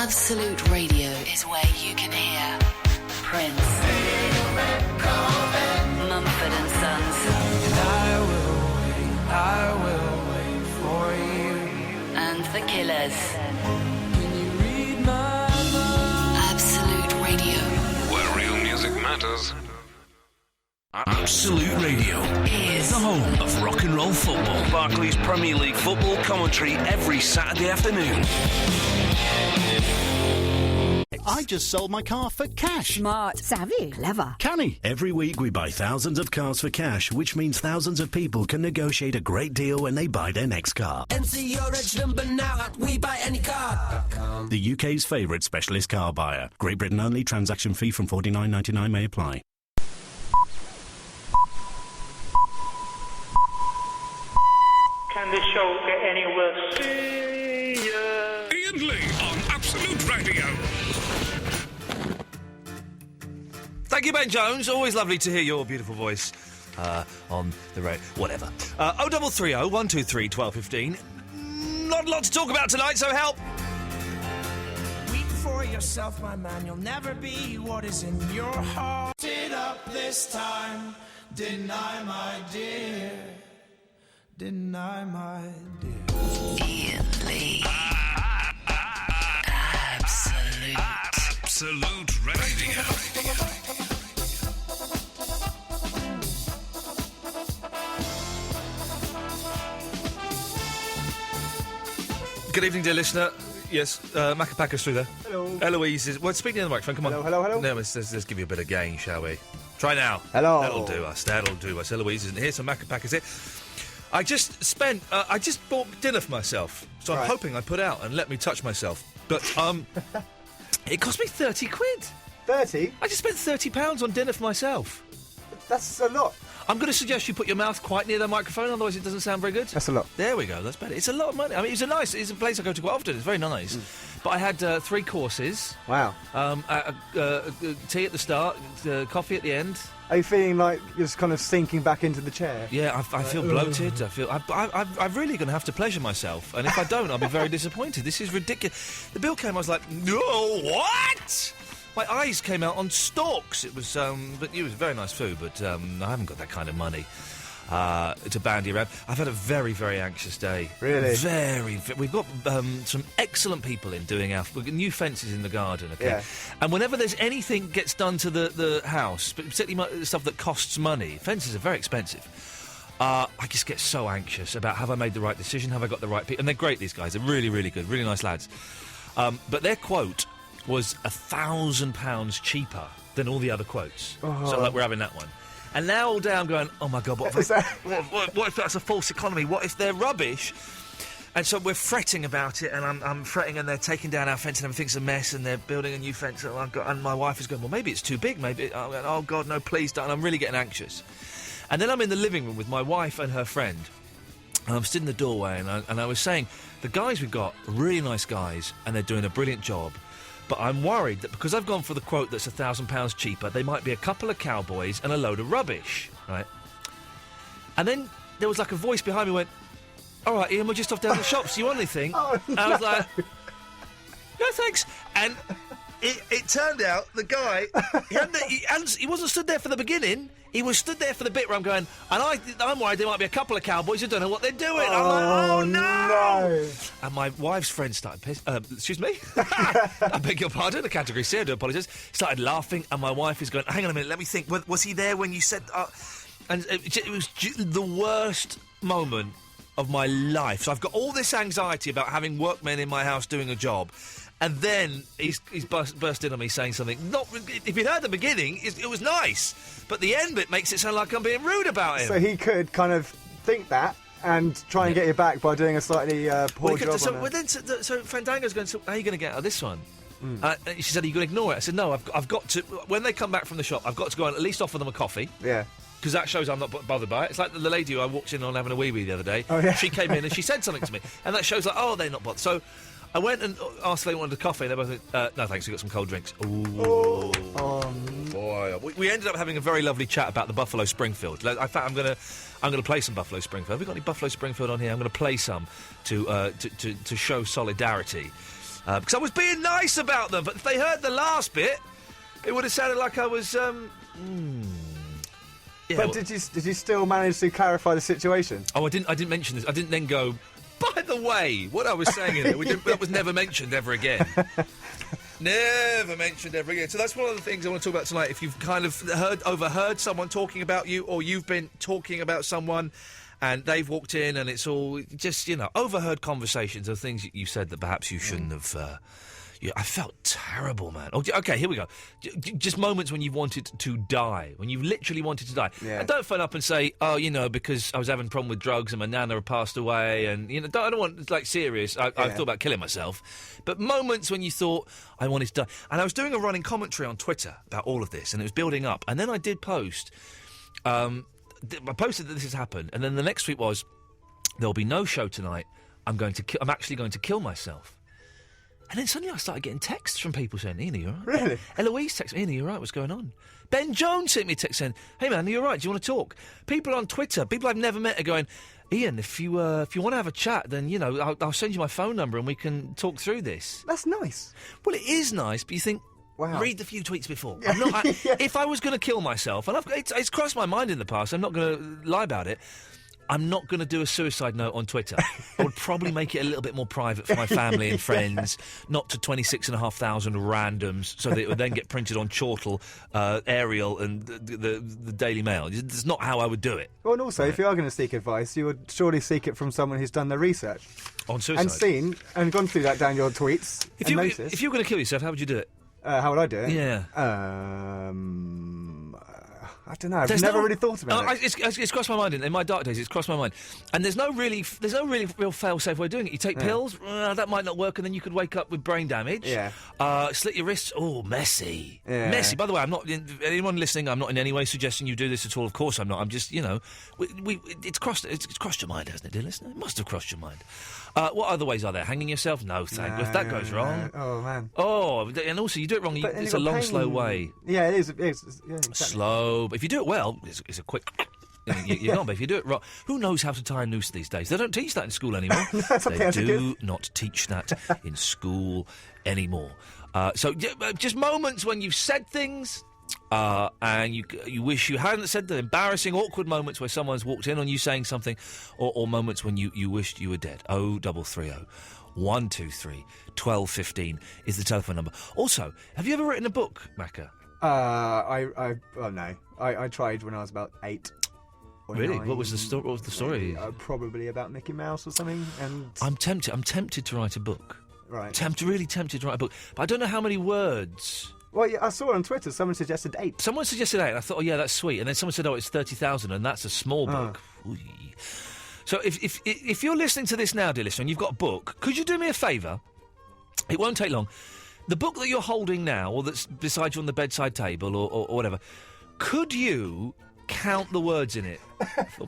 Absolute Radio is where you can hear Prince, Mumford and Sons, I will wait for you, and The Killers. Can you read my mind? Absolute Radio Where real music matters. Absolute Radio is the home of rock and roll football. Barclays Premier League football commentary every Saturday afternoon. I just sold my car for cash. Smart, savvy, clever. Canny. Every week we buy thousands of cars for cash, which means thousands of people can negotiate a great deal when they buy their next car. Enter your reg number now at WeBuyAnyCar.com. The UK's favourite specialist car buyer. Great Britain only. Transaction fee from $49.99 may apply. Can this show get any worse? Iain Lee on Absolute Radio. Thank you, Ben Jones. Always lovely to hear your beautiful voice on the radio. Whatever. 0330 123 1215. Not a lot to talk about tonight, so help. Weep for yourself, my man. You'll never be what is in your heart. It up this time. Deny, my dear. Deny, my dear. Iain Lee. Absolute Radio. Good evening, dear listener. Yes, Macapaka's through there. Hello. Eloise is... Well, speaking in the microphone, come on. Hello. No, let's give you a bit of gain, shall we? Try now. Hello. That'll do us. Eloise isn't here, so Macapaka's here. I just bought dinner for myself, so I'm Right. hoping I put out and let me touch myself. But, it cost me 30 quid. 30? I just spent £30 on dinner for myself. That's a lot. I'm going to suggest you put your mouth quite near the microphone, otherwise it doesn't sound very good. That's a lot. There we go, that's better. It's a lot of money. I mean, it's a place I go to quite often. It's very nice. But I had 3 courses. Wow. Tea at the start, coffee at the end. Are you feeling like you're just kind of sinking back into the chair? Yeah, I feel bloated. I'm really going to have to pleasure myself. And if I don't, I'll be very disappointed. This is ridiculous. The bill came, I was like, no, what? My eyes came out on stalks. It was, but it was very nice food, but I haven't got that kind of money to bandy around. I've had a very, very anxious day. Really? We've got some excellent people in doing we've got new fences in the garden, okay? Yeah. And whenever there's anything gets done to the house, particularly stuff that costs money, fences are very expensive. I just get so anxious about have I made the right decision, have I got the right people? And they're great, these guys. They're really, really good, really nice lads. But their quote was £1,000 cheaper than all the other quotes. Oh. So like we're having that one. And now all day I'm going, oh my God, what if that's a false economy? What if they're rubbish? And so we're fretting about it, and I'm fretting, and they're taking down our fence, and everything's a mess, and they're building a new fence, and my wife is going, well, maybe it's too big, maybe. Oh God, no, please don't. And I'm really getting anxious. And then I'm in the living room with my wife and her friend, and I'm stood in the doorway, and I was saying, the guys we've got are really nice guys, and they're doing a brilliant job. But I'm worried that because I've gone for the quote that's £1,000 cheaper, they might be a couple of cowboys and a load of rubbish, right? And then there was like a voice behind me went, all right, Iain, we're just off down the shops. Do you want anything? Oh, and I was like, no, thanks. And it turned out the guy, he wasn't stood there for the beginning. He was stood there for the bit where I'm going, and I'm worried there might be a couple of cowboys who don't know what they're doing. I'm like, oh, no! And my wife's friend started excuse me? I beg your pardon, a category C, I do apologise. Started laughing, and my wife is going, hang on a minute, let me think. Was he there when you said... and it was the worst moment of my life. So I've got all this anxiety about having workmen in my house doing a job, and then he's burst in on me saying something. If you'd heard the beginning, it was nice, but the end bit makes it sound like I'm being rude about him. So he could kind of think that and try and get you back by doing a slightly poor job. So Fandango's going, so how are you going to get out of this one? She said, are you going to ignore it? I said, no, I've got to... When they come back from the shop, I've got to go and at least offer them a coffee. Yeah. Because that shows I'm not bothered by it. It's like the lady who I walked in on having a wee-wee the other day. Oh, yeah. She came in and she said something to me. And that shows like, oh, they're not bothered. So I went and asked if they wanted a coffee, and they both went, no thanks, we've got some cold drinks. Ooh. Oh. Boy. We ended up having a very lovely chat about the Buffalo Springfield. In fact, I'm going to play some Buffalo Springfield. Have we got any Buffalo Springfield on here? I'm going to play some to show solidarity Because I was being nice about them, but if they heard the last bit, it would have sounded like I was. Yeah, But did you still manage to clarify the situation? Oh, I didn't mention this. I didn't then go, by the way, what I was saying in there, that was never mentioned ever again. Never mentioned ever again. So that's one of the things I want to talk about tonight. If you've kind of overheard someone talking about you, or you've been talking about someone and they've walked in and it's all just, overheard conversations of things you said that perhaps you shouldn't have... I felt terrible, man. Okay, here we go. Just moments when you've wanted to die, when you've literally wanted to die. Yeah. And don't phone up and say, because I was having a problem with drugs and my nana had passed away, and I don't want it's serious. I thought about killing myself. But moments when you thought I wanted to die, and I was doing a running commentary on Twitter about all of this, and it was building up. And then I did post. I posted that this has happened, and then the next tweet was, "There'll be no show tonight. I'm actually going to kill myself." And then suddenly I started getting texts from people saying, "Ian, are you all right?" Really? Eloise texted me, "Ian, are you all right? What's going on?" Ben Jones sent me a text saying, "Hey, man, are you all right? Do you want to talk?" People on Twitter, people I've never met are going, "Ian, if you want to have a chat, then, I'll send you my phone number and we can talk through this." That's nice. Well, it is nice, but you think, wow. Read the few tweets before. If I was going to kill myself, and it's crossed my mind in the past, I'm not going to lie about it, I'm not going to do a suicide note on Twitter. I would probably make it a little bit more private for my family and friends, not to 26,500 randoms, so that it would then get printed on Chortle, Ariel, and the Daily Mail. It's not how I would do it. Well, and also, if you are going to seek advice, you would surely seek it from someone who's done their research. On suicide. And seen, and gone through that down your tweets, If you were going to kill yourself, how would you do it? How would I do it? Yeah. I don't know. I've never really thought about it. It's crossed my mind in my dark days. It's crossed my mind, and there's no really real fail-safe way of doing it. You take pills, that might not work, and then you could wake up with brain damage. Yeah. Slit your wrists. Oh, messy. Yeah. Messy. By the way, I'm not. Anyone listening, I'm not in any way suggesting you do this at all. Of course, I'm not. I'm just, it's crossed your mind, hasn't it, dear listener? It must have crossed your mind. What other ways are there? Hanging yourself? No, thank you. If that goes wrong. Oh, man. Oh, and also you do it wrong. It's a long, slow way. Yeah, it is. Yeah, exactly. Slow. But if you do it well, it's a quick... You're gone, but if you do it wrong... Who knows how to tie a noose these days? They don't teach that in school anymore. They do not teach that in school anymore. So just moments when you've said things... and you wish you hadn't said them. Embarrassing, awkward moments where someone's walked in on you saying something, or moments when you wished you were dead. 0330 123 1215 is the telephone number. Also, have you ever written a book, Macca? No. I tried when I was about 8. Really? What was the story? Probably about Mickey Mouse or something. And I'm tempted to write a book. Right. Really tempted to write a book, but I don't know how many words. Well, yeah, I saw on Twitter someone suggested 8. Someone suggested 8, and I thought, oh yeah, that's sweet. And then someone said, oh, it's 30,000, and that's a small book. Ooh. So if you're listening to this now, dear listener, and you've got a book, could you do me a favour? It won't take long. The book that you're holding now, or that's beside you on the bedside table, or whatever, could you count the words in it?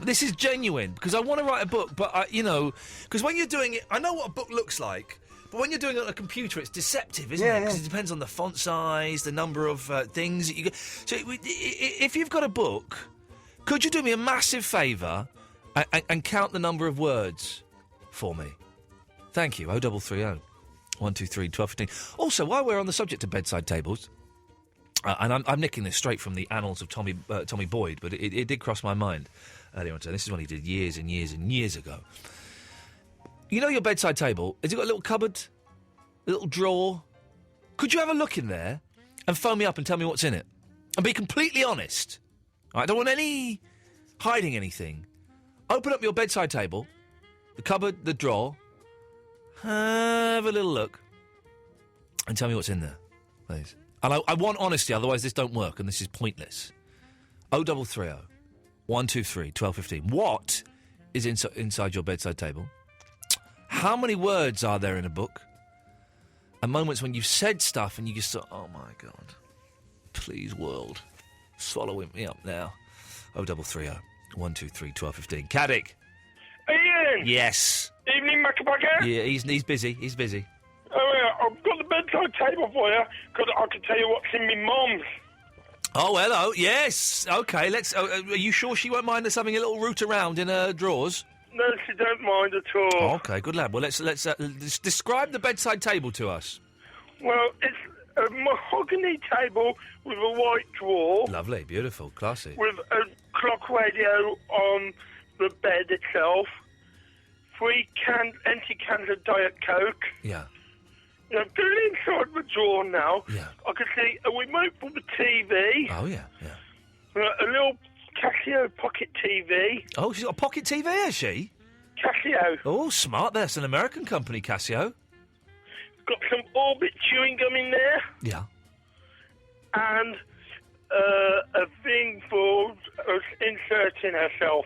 This is genuine, because I want to write a book, but, because when you're doing it, I know what a book looks like. But when you're doing it on a computer, it's deceptive, isn't it? Because it depends on the font size, the number of things that you get. So if you've got a book, could you do me a massive favour and count the number of words for me? Thank you. 0330 123 1215. Also, while we're on the subject of bedside tables, and I'm nicking this straight from the annals of Tommy Boyd, but it did cross my mind earlier on today. This is one he did years and years and years ago. You know your bedside table? Has it got a little cupboard? A little drawer? Could you have a look in there and phone me up and tell me what's in it? And be completely honest. I don't want any hiding anything. Open up your bedside table, the cupboard, the drawer, have a little look, and tell me what's in there, please. And I want honesty, otherwise this don't work, and this is pointless. 0330 123 1215. What is inside your bedside table? How many words are there in a book? And moments when you've said stuff and you just thought, oh my God, please world, swallowing me up now. 0330 123 1215. Caddick. Ian! Yes. Evening, Maccabucker. Yeah, he's busy. Oh, yeah, I've got the bedside table for you, because I can tell you what's in my mum's. Oh, hello. Yes. Okay, let's... are you sure she won't mind us having a little root around in her drawers? No, she don't mind at all. Okay, good lad. Well, let's describe the bedside table to us. Well, it's a mahogany table with a white drawer. Lovely, beautiful, classy. With a clock radio on the bed itself. 3 empty cans of Diet Coke. Yeah. You know, going inside the drawer now, Yeah. I can see a remote for the TV. Oh, yeah, yeah. A little Casio pocket TV. Oh, she's got a pocket TV, has she? Casio. Oh, smart. That's an American company, Casio. Got some Orbit chewing gum in there. Yeah. And a thing for inserting herself.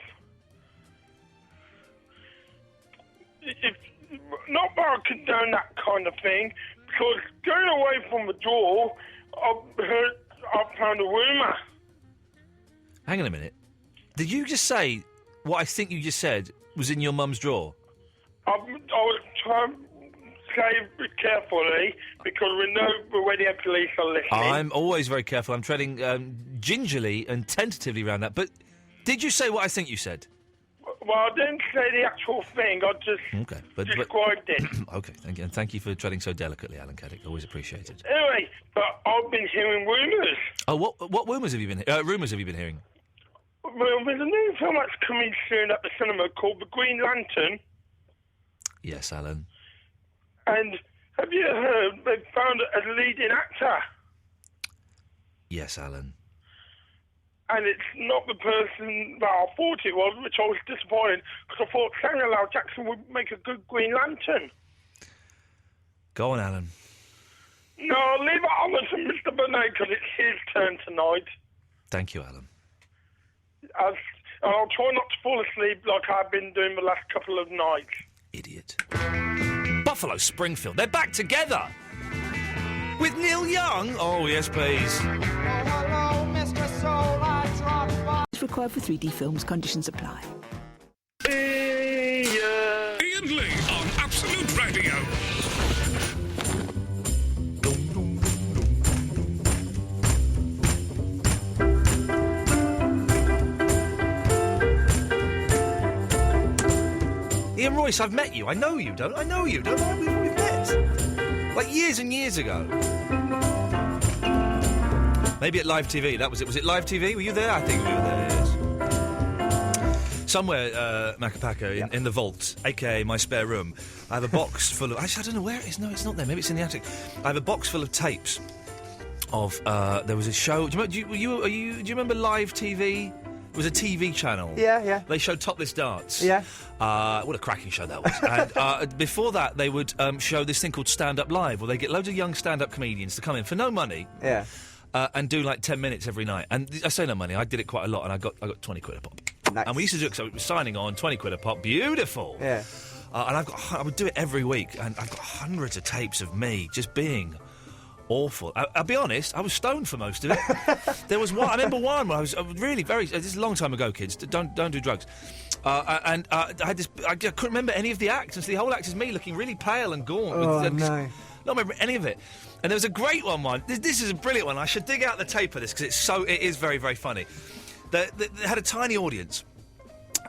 Not that I condone that kind of thing, because going away from the drawer, I've found a rumour. Hang on a minute. Did you just say what I think you just said was in your mum's drawer? I was trying to say it carefully, because we know the radio police are listening. I'm always very careful. I'm treading gingerly and tentatively around that. But did you say what I think you said? Well, I didn't say the actual thing. I just described it. Okay, thank you. And thank you for treading so delicately, Alan Caddick. Always appreciated. Anyway, but I've been hearing rumours. Oh, what rumours have you been hearing? Well, there's a new film that's coming soon at the cinema called The Green Lantern. Yes, Alan. And have you heard they've found a leading actor? Yes, Alan. And it's not the person that I thought it was, which I was disappointed, because I thought Samuel L. Jackson would make a good Green Lantern. Go on, Alan. No, leave it on to Mr. Burnett, because it's his turn tonight. Thank you, Alan. I'll try not to fall asleep like I've been doing the last couple of nights. Idiot. Buffalo Springfield, they're back together! With Neil Young? Oh, yes, please. It's required for 3D films. Conditions apply. Iain Lee on Absolute Radio. Ian Royce, I've met you. I know you, don't I? We've met. Like years and years ago. Maybe at Live TV, that was it. Was it Live TV? Were you there? I think we were there, yes. Somewhere, Macapaka, in the vault, a.k.a. my spare room, I have a box full of... Actually, I don't know where it is. No, it's not there. Maybe it's in the attic. I have a box full of tapes of... there was a show... Do you remember Live TV? It was a TV channel. Yeah, yeah. They showed Topless Darts. Yeah. What a cracking show that was. And before that, they would show this thing called Stand Up Live, where they get loads of young stand-up comedians to come in for no money. Yeah. And do like 10 minutes every night. And I say no money, I did it quite a lot, and I got 20 quid a pop. Nice. And we used to do it, so it was signing on, 20 quid a pop, beautiful. Yeah. And I would do it every week, and I've got hundreds of tapes of me just being awful. I'll be honest, I was stoned for most of it. There was one, I remember one where I was really very, this is a long time ago, kids, don't do drugs. I had this, I couldn't remember any of the acts, and so the whole act is me looking really pale and gaunt. Oh, no. Not remember any of it. And there was a great one. This is a brilliant one. I should dig out the tape of this because it is very, very funny. They had a tiny audience,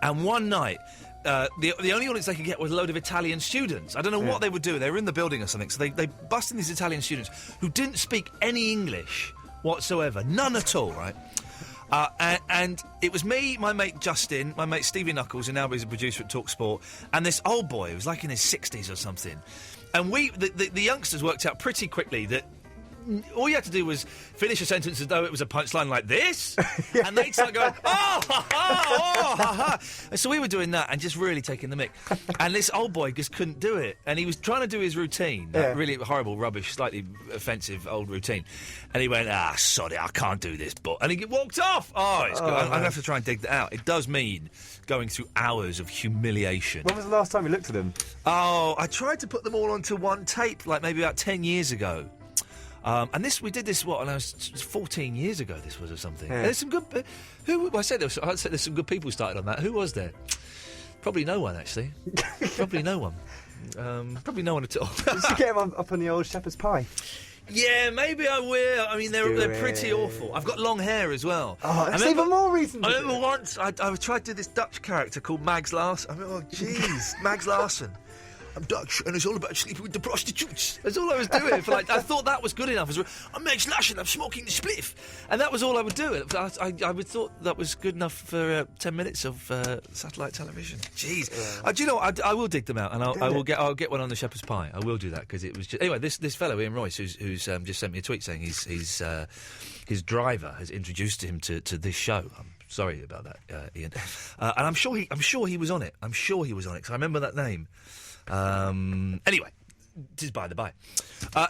and one night, the only audience they could get was a load of Italian students. I don't know what they would do. They were in the building or something, so they busted in these Italian students who didn't speak any English whatsoever, none at all, right? And it was me, my mate Justin, my mate Stevie Knuckles, who now is a producer at TalkSport, and this old boy who was like in his 60s or something. And the youngsters worked out pretty quickly that all you had to do was finish a sentence as though it was a punchline like this, and they'd start going, oh, ha, ha, oh, ha, ha. And so we were doing that and just really taking the mick. And this old boy just couldn't do it. And he was trying to do his routine, that really horrible, rubbish, slightly offensive old routine. And he went, sorry, I can't do this, but... And he walked off. Oh, it's good. I'm going to have to try and dig that out. It does mean going through hours of humiliation. When was the last time you looked at them? Oh, I tried to put them all onto one tape, like maybe about 10 years ago. And we did this, when I was 14 years ago, this was or something. Yeah. There's some good... I said there's some good people started on that. Who was there? Probably no one, actually. Probably no one. Probably no one at all. Did you get him up on the old shepherd's pie? Yeah, maybe I will. I mean, they're pretty it. awful. I've got long hair as well. Oh, that's even more reason. I remember once I tried to do this Dutch character called Mags Larson. I mean, oh, jeez, Mags Larson. I'm Dutch, and it's all about sleeping with the prostitutes. That's all I was doing. For I thought that was good enough. I'm Mags Larson, I'm smoking the spliff. And that was all I would do. I would thought that was good enough for 10 minutes of satellite television. Jeez. Do you know what? I will dig them out, and I'll get one on the shepherd's pie. I will do that, because it was just... Anyway, this fellow, Ian Royce, who's just sent me a tweet saying his driver has introduced him to this show. I'm sorry about that, Ian. And I'm sure he was on it. I'm sure he was on it, because I remember that name. Anyway, just by the by.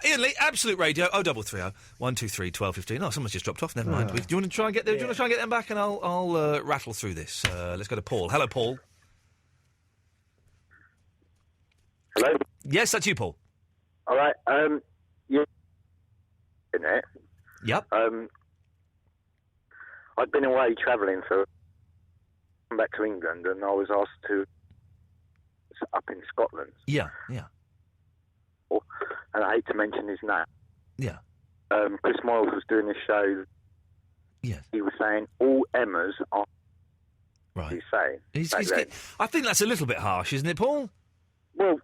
Ian Lee, Absolute Radio, 0330 123 1215. Oh, someone's just dropped off, never mind. Do you want to try and get them? Do you want to try and get them back, and I'll rattle through this. Let's go to Paul. Hello, Paul. Hello? Yes, that's you, Paul. All right, yeah. In it. Yep. I'd been away travelling, so come back to England, and I was asked to up in Scotland. Yeah. And I hate to mention his name. Yeah. Chris Moyles was doing this show. Yes. He was saying all Emmas are. Right. He's saying. I think that's a little bit harsh, isn't it, Paul? Well,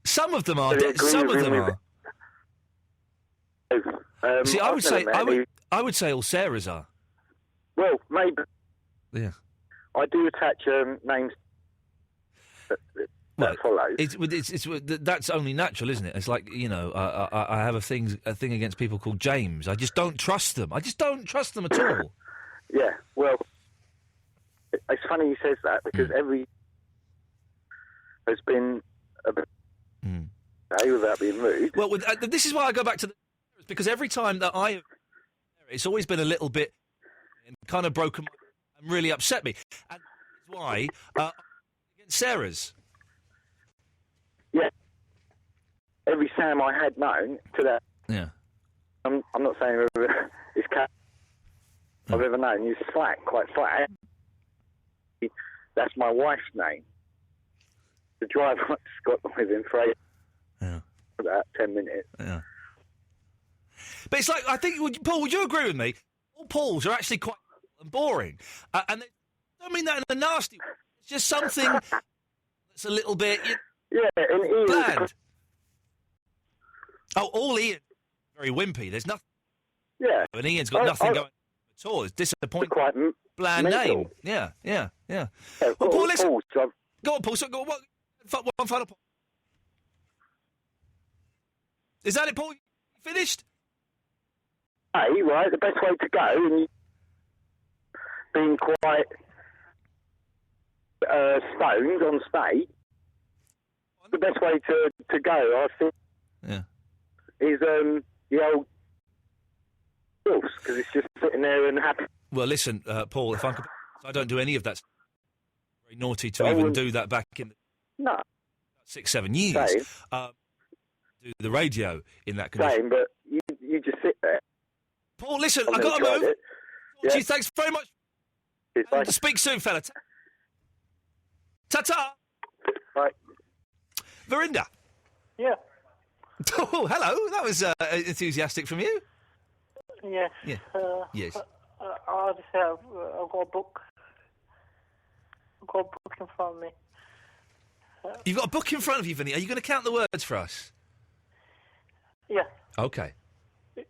some of them are. Some of them are. See, I would say all Sarahs are. Well, maybe. Yeah. I do attach names. That follows. It's that's only natural, isn't it? It's like, I have a thing against people called James. I just don't trust them. I just don't trust them at all. Yeah, well, it's funny he says that, because every has been a bit without being rude. Well, this is why I go back to because every time that it's always been a little bit kind of broken and really upset me, and that's why. Sarah's. Yeah. Every Sam I had known to that. Yeah. I'm not saying his cat I've ever known. He's quite flat. That's my wife's name. The driver went to Scotland with him for about 10 minutes. Yeah. But it's like, I think, Paul, would you agree with me? All Pauls are actually quite boring. And I don't mean that in a nasty way. It's just something that's a little bit and Ian bland. All Ian very wimpy. There's nothing. Yeah. And Ian's got nothing going at all. It's disappointing. Quite bland name. Yeah. Well, Paul, listen. Go on, Paul. So go on. One final point. Is that it, Paul? You finished? Hey, right. The best way to go, and being quite stoned on stage, the best way to go, I think, is the old horse, because it's just sitting there and happy. Well, listen, Paul, if I don't do any of that. Very naughty to even do that back in 6-7 years. Do the radio in that condition. Same, but you just sit there. Paul, listen, I've got to move. Gee, thanks very much. Speak soon, fella. Ta-ta. Right. Yeah. Verinda. Oh, hello. That was enthusiastic from you. Yeah. Yes. I'll just say I've got a book. I've got a book in front of me. You've got a book in front of you, Vinnie. Are you going to count the words for us? Yeah. Okay.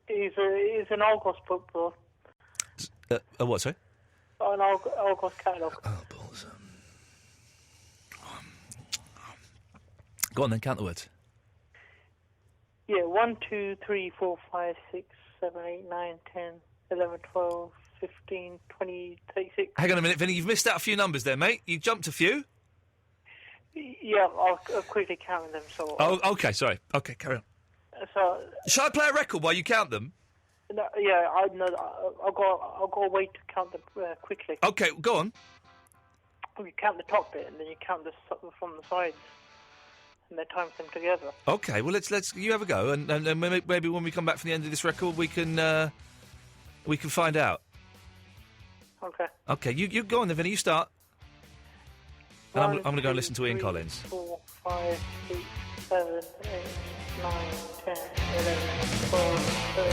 It's an Argos book, though. A what, sorry? An Argos catalogue. Oh, balls. Go on then, count the words. Yeah, 1, 2, 3, 4, 5, 6, 7, 8, 9, 10, 11, 12, 15, 20, 36. Hang on a minute, Vinnie, you've missed out a few numbers there, mate. You jumped a few. Yeah, I'll quickly count them. So. Oh, okay, sorry. Okay, carry on. So. Shall I play a record while you count them? No, yeah, I'll go away to count them quickly. Okay, go on. You count the top bit, and then you count from the sides, and then time them together. Okay, well let's you have a go, and maybe when we come back from the end of this record, we can find out. Okay. Okay, you go on then, Vinnie. You start. And I'm going to go and listen to Ian Collins. 4, 5, 6, 7, 8, 9, 10, 11, 12, 13, 14,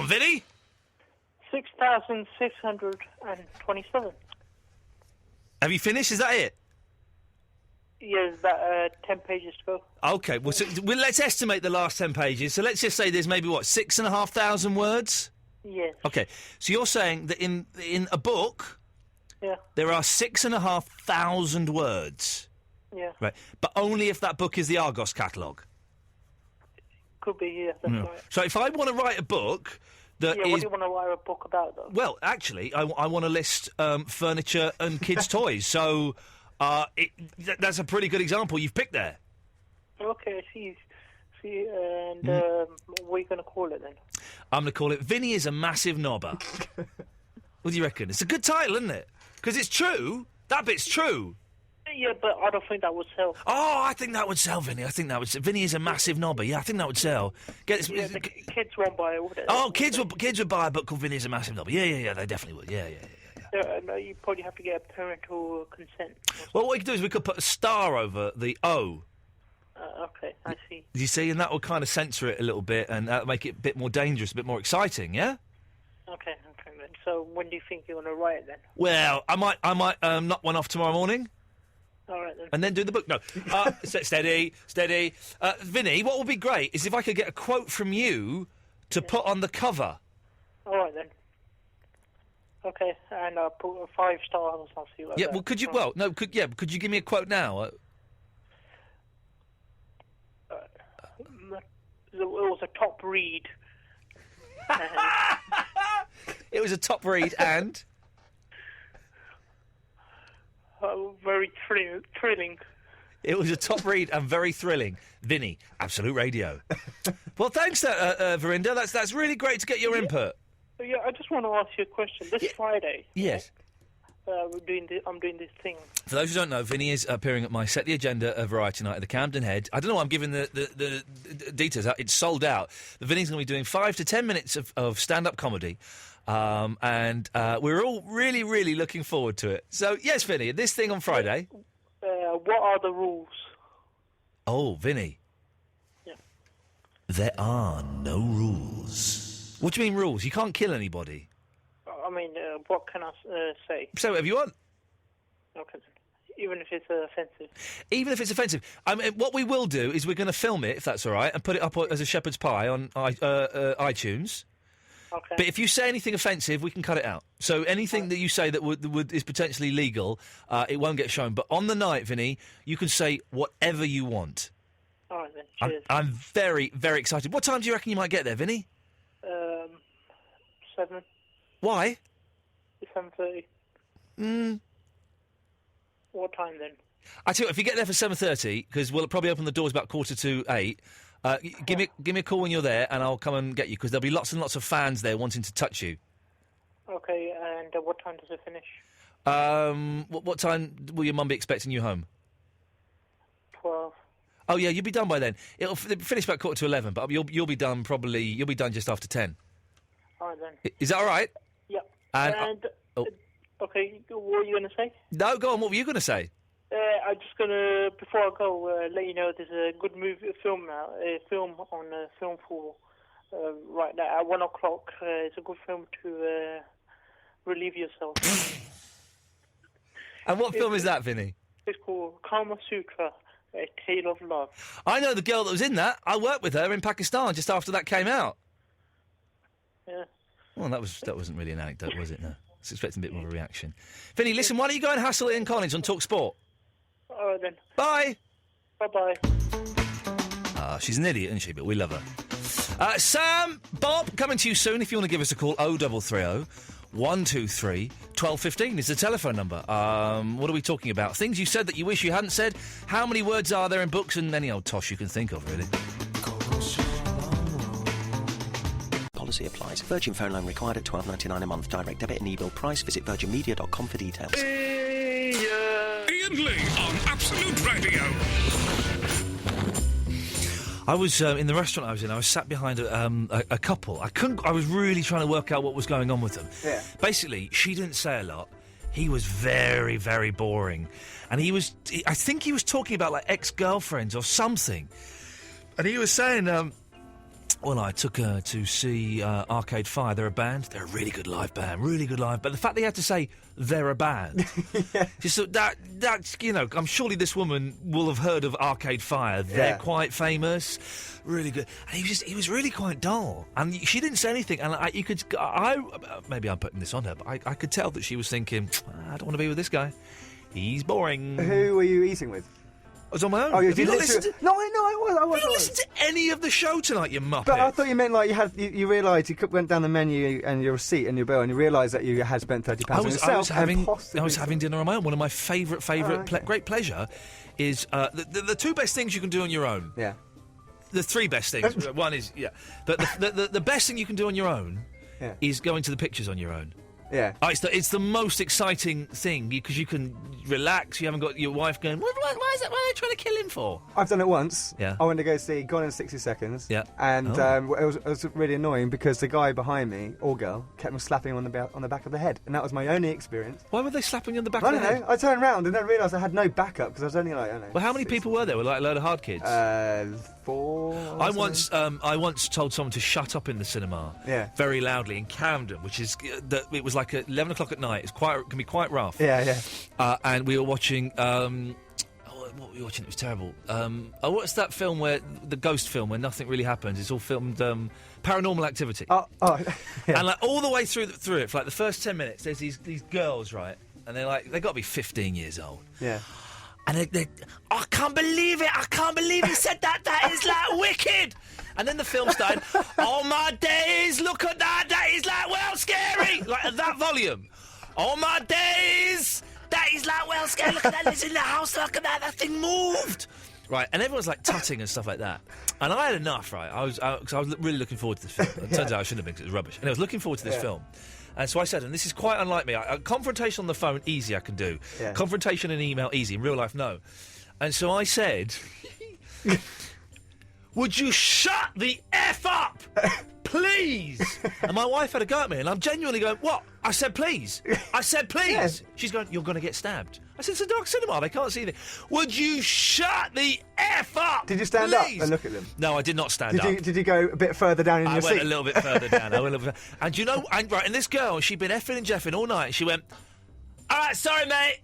Vinny? 6,627. Have you finished? Is that it? Yeah, that 10 pages to go. Okay, well, let's estimate the last 10 pages. So let's just say there's maybe, 6,500 words? Yes. Okay, so you're saying that in a book, there are 6,500 words? Yeah. Right, but only if that book is the Argos catalogue? Could be, yeah, that's right. So if I want to write a book that what do you want to write a book about, though? Well, actually, I want to list furniture and kids' toys, so... that's a pretty good example you've picked there. Okay, I see. And what are you going to call it then? I'm going to call it Vinnie is a Massive Knobber. What do you reckon? It's a good title, isn't it? Because it's true. That bit's true. Yeah, but I don't think that would sell. Oh, I think that would sell, Vinnie. I think that would sell. Vinnie is a Massive Knobber. Yeah, I think that would sell. Kids won't buy it, would they? Oh, kids would buy a book called Vinnie is a Massive Knobber. Yeah, they definitely would. Yeah. No, you probably have to get a parental consent. Well, what we could do is we could put a star over the O. Okay, I see. You see, and that will kind of censor it a little bit and make it a bit more dangerous, a bit more exciting, yeah? Okay, then. So when do you think you're going to write it then? Well, I might knock one off tomorrow morning. All right, then. And then do the book. No. Steady. Vinnie, what would be great is if I could get a quote from you to put on the cover. All right, then. Okay, and I'll put 5 stars. I'll see what. Yeah, well, could you? Well, no, could you give me a quote now? It was a top read. It was a top read, and very thrilling. It was a top read and very thrilling. Vinnie, Absolute Radio. Well, thanks, Verinda. That's really great to get your input. Yeah, I just want to ask you a question. This Friday. Yes. I'm doing this thing. For those who don't know, Vinnie is appearing at my Set the Agenda Variety Night at the Camden Head. I don't know why I'm giving the details out. It's sold out. Vinnie's going to be doing 5 to 10 minutes of stand-up comedy. And we're all really, really looking forward to it. So, yes, Vinnie, this thing on Friday. What are the rules? Oh, Vinnie. Yeah. There are no rules. What do you mean rules? You can't kill anybody. I mean, what can I say? Say whatever you want. Okay. Even if it's offensive? Even if it's offensive. I mean, what we will do is we're going to film it, if that's all right, and put it up as a shepherd's pie on iTunes. Okay. But if you say anything offensive, we can cut it out. So anything that you say that is potentially legal, it won't get shown. But on the night, Vinnie, you can say whatever you want. All right, then. Cheers. I'm very, very excited. What time do you reckon you might get there, Vinnie? 7. Why? 7:30. What time then? I tell you what, if you get there for 7:30, because we'll probably open the doors about 7:45. Give me a call when you're there, and I'll come and get you, because there'll be lots and lots of fans there wanting to touch you. Okay, and what time does it finish? What time will your mum be expecting you home? 12. Oh yeah, you'll be done by then. It'll finish about 11:15, but you'll be done probably. You'll be done just after 10. All right then. Is that all right? Yeah. And okay, what were you going to say? No, go on. What were you going to say? I'm just going to, before I go, let you know there's a good film now. A film on Film 4 right now at 1 o'clock. It's a good film to relieve yourself. And what film is that, Vinnie? It's called Kama Sutra, A Tale of Love. I know the girl that was in that. I worked with her in Pakistan just after that came out. Yeah. Well, that wasn't really an anecdote, was it? No. I was expecting a bit more of a reaction. Vinnie, listen, why don't you go and hassle Ian Collins on Talk Sport? All right, then. Bye. Bye-bye. She's an idiot, isn't she? But we love her. Sam, Bob, coming to you soon. If you want to give us a call, 0330 123 1215 is the telephone number. What are we talking about? Things you said that you wish you hadn't said. How many words are there in books? And any old tosh you can think of, really. Policy applies. Virgin phone line required at $12.99 a month. Direct debit and e-bill price. Visit virginmedia.com for details. Iain Lee on Absolute Radio. I was in the restaurant I was in. I was sat behind a couple. I was really trying to work out what was going on with them. Yeah. Basically, she didn't say a lot. He was very, very boring, and I think he was talking about like ex-girlfriends or something. And he was saying, well, I took her to see Arcade Fire. They're a band. They're a really good live band. Really good live. But the fact that he had to say they're a band, just that's I'm surely this woman will have heard of Arcade Fire. They're quite famous, really good. And he was really quite dull. And she didn't say anything. And maybe I'm putting this on her, but I could tell that she was thinking, I don't want to be with this guy. He's boring. Who were you eating with? I was on my own. Oh, Have you not listened to... No, I was. Have you not listened to any of the show tonight, you muppet? But I thought you meant like you realised you went down the menu and your receipt and your bill and you realised that you had spent £30 on yourself. I was having dinner on my own. One of my favourite great pleasure is the two best things you can do on your own. Yeah. The three best things. One is the best thing you can do on your own is going to the pictures on your own. Yeah. It's the most exciting thing because you can relax. You haven't got your wife going, why are they trying to kill him for? I've done it once. Yeah. I went to go see Gone in 60 Seconds. Yeah. And it was really annoying because the guy behind me, or girl, kept on slapping him on the back of the head. And that was my only experience. Why were they slapping you on the back of the head? I don't know. I turned around and then realised I had no backup because I was only like, I don't know. Well, how many people were there? Were like a load of hard kids? 4. I once told someone to shut up in the cinema. Yeah. Very loudly in Camden, which is it was like at 11 o'clock at night. It can be quite rough. Yeah. And we were watching. What were we watching? It was terrible. What's that film where the ghost film where nothing really happens? It's all filmed Paranormal Activity. Yeah. And like all the way through it, for like the first 10 minutes, there's these girls, right? And they got to be 15 years old. Yeah. And I can't believe it! I can't believe he said that! That is like wicked! And then the film started, oh my days, look at that! That is like, well, scary! Like at that volume. Oh my days! That is like, well, scary! Look at that, lives in the house, look at that, that thing moved! Right, and everyone's like tutting and stuff like that. And I had enough, right? Because I was really looking forward to this film. It turns out I shouldn't have been because it was rubbish. And I was looking forward to this film. And so I said, and this is quite unlike me, confrontation on the phone, easy I can do. Yeah. Confrontation in email, easy. In real life, no. And so I said, would you shut the F up? Please! And my wife had a go at me, and I'm genuinely going, what? I said, please. I said, please. Yes. She's going, you're going to get stabbed. I said, it's a dark cinema, they can't see anything. Would you shut the F up? Did you stand up and look at them? No, I did not stand up. Did you go a bit further down in your seat? I went a little bit further down. And you know, and this girl, she'd been effing and jeffing all night, and she went, all right, sorry, mate.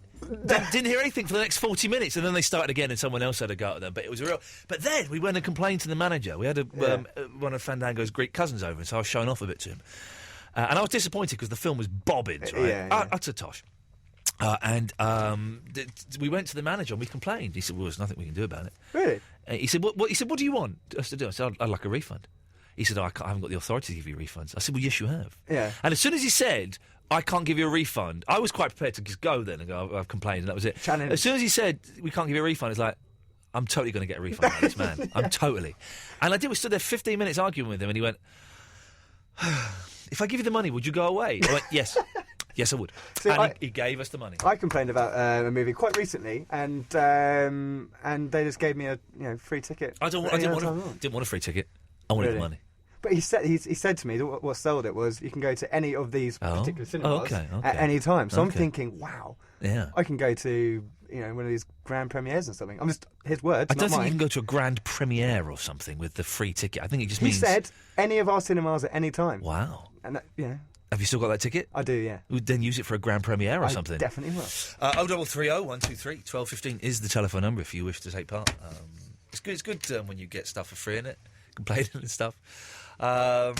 Didn't hear anything for the next 40 minutes, and then they started again, and someone else had a go at them. But it was a real. But then we went and complained to the manager. We had one of Fandango's Greek cousins over, and so I was showing off a bit to him. And I was disappointed because the film was bobbins, right? Utter tosh. We went to the manager and we complained. He said, "Well, there's nothing we can do about it." Really? He said, "What do you want us to do?" I said, "I'd like a refund." He said, I haven't got the authority to give you refunds. I said, well, yes, you have. Yeah. And as soon as he said, I can't give you a refund, I was quite prepared to just go then and go, I've complained, and that was it. Challenge. As soon as he said, we can't give you a refund, it's like, I'm totally going to get a refund out of this man. I'm totally. And I did. We stood there 15 minutes arguing with him, and he went, if I give you the money, would you go away? I went, yes. Yes, I would. See, and he gave us the money. I complained about a movie quite recently, and they just gave me a free ticket. I didn't want a free ticket. I wanted the money. But he said to me that what sold it was you can go to any of these particular cinemas at any time. So I'm thinking, wow, I can go to one of these grand premieres or something. I'm just his words. I don't think mine. you can go to a grand premiere or something with the free ticket. I think it just means he said any of our cinemas at any time. Wow. And that, Have you still got that ticket? I do, yeah. We'd then use it for a grand premiere or something. Definitely will. 0330 123 1215 is the telephone number if you wish to take part. It's good when you get stuff for free in it, complaining and stuff. Oh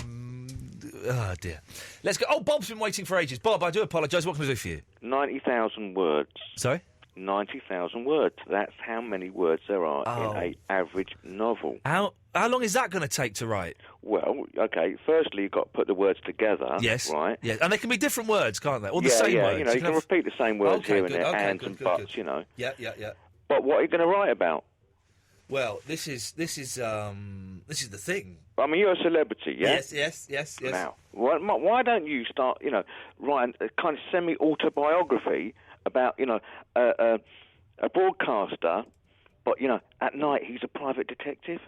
dear. Let's go. Oh, Bob's been waiting for ages. Bob, I do apologise. What can I do for you? 90,000 words. Sorry? 90,000 words. That's how many words there are in an average novel. How long is that going to take to write? Well, okay, firstly you've got to put the words together. Yes. Right? Yes. And they can be different words, can't they? Or the same words. You can repeat the same words here and there, ands and buts, Yeah. But what are you going to write about? Well, this is the thing. I mean, you're a celebrity, yeah? Yes. Now, why don't you start, writing a kind of semi-autobiography about, a broadcaster, but, at night he's a private detective?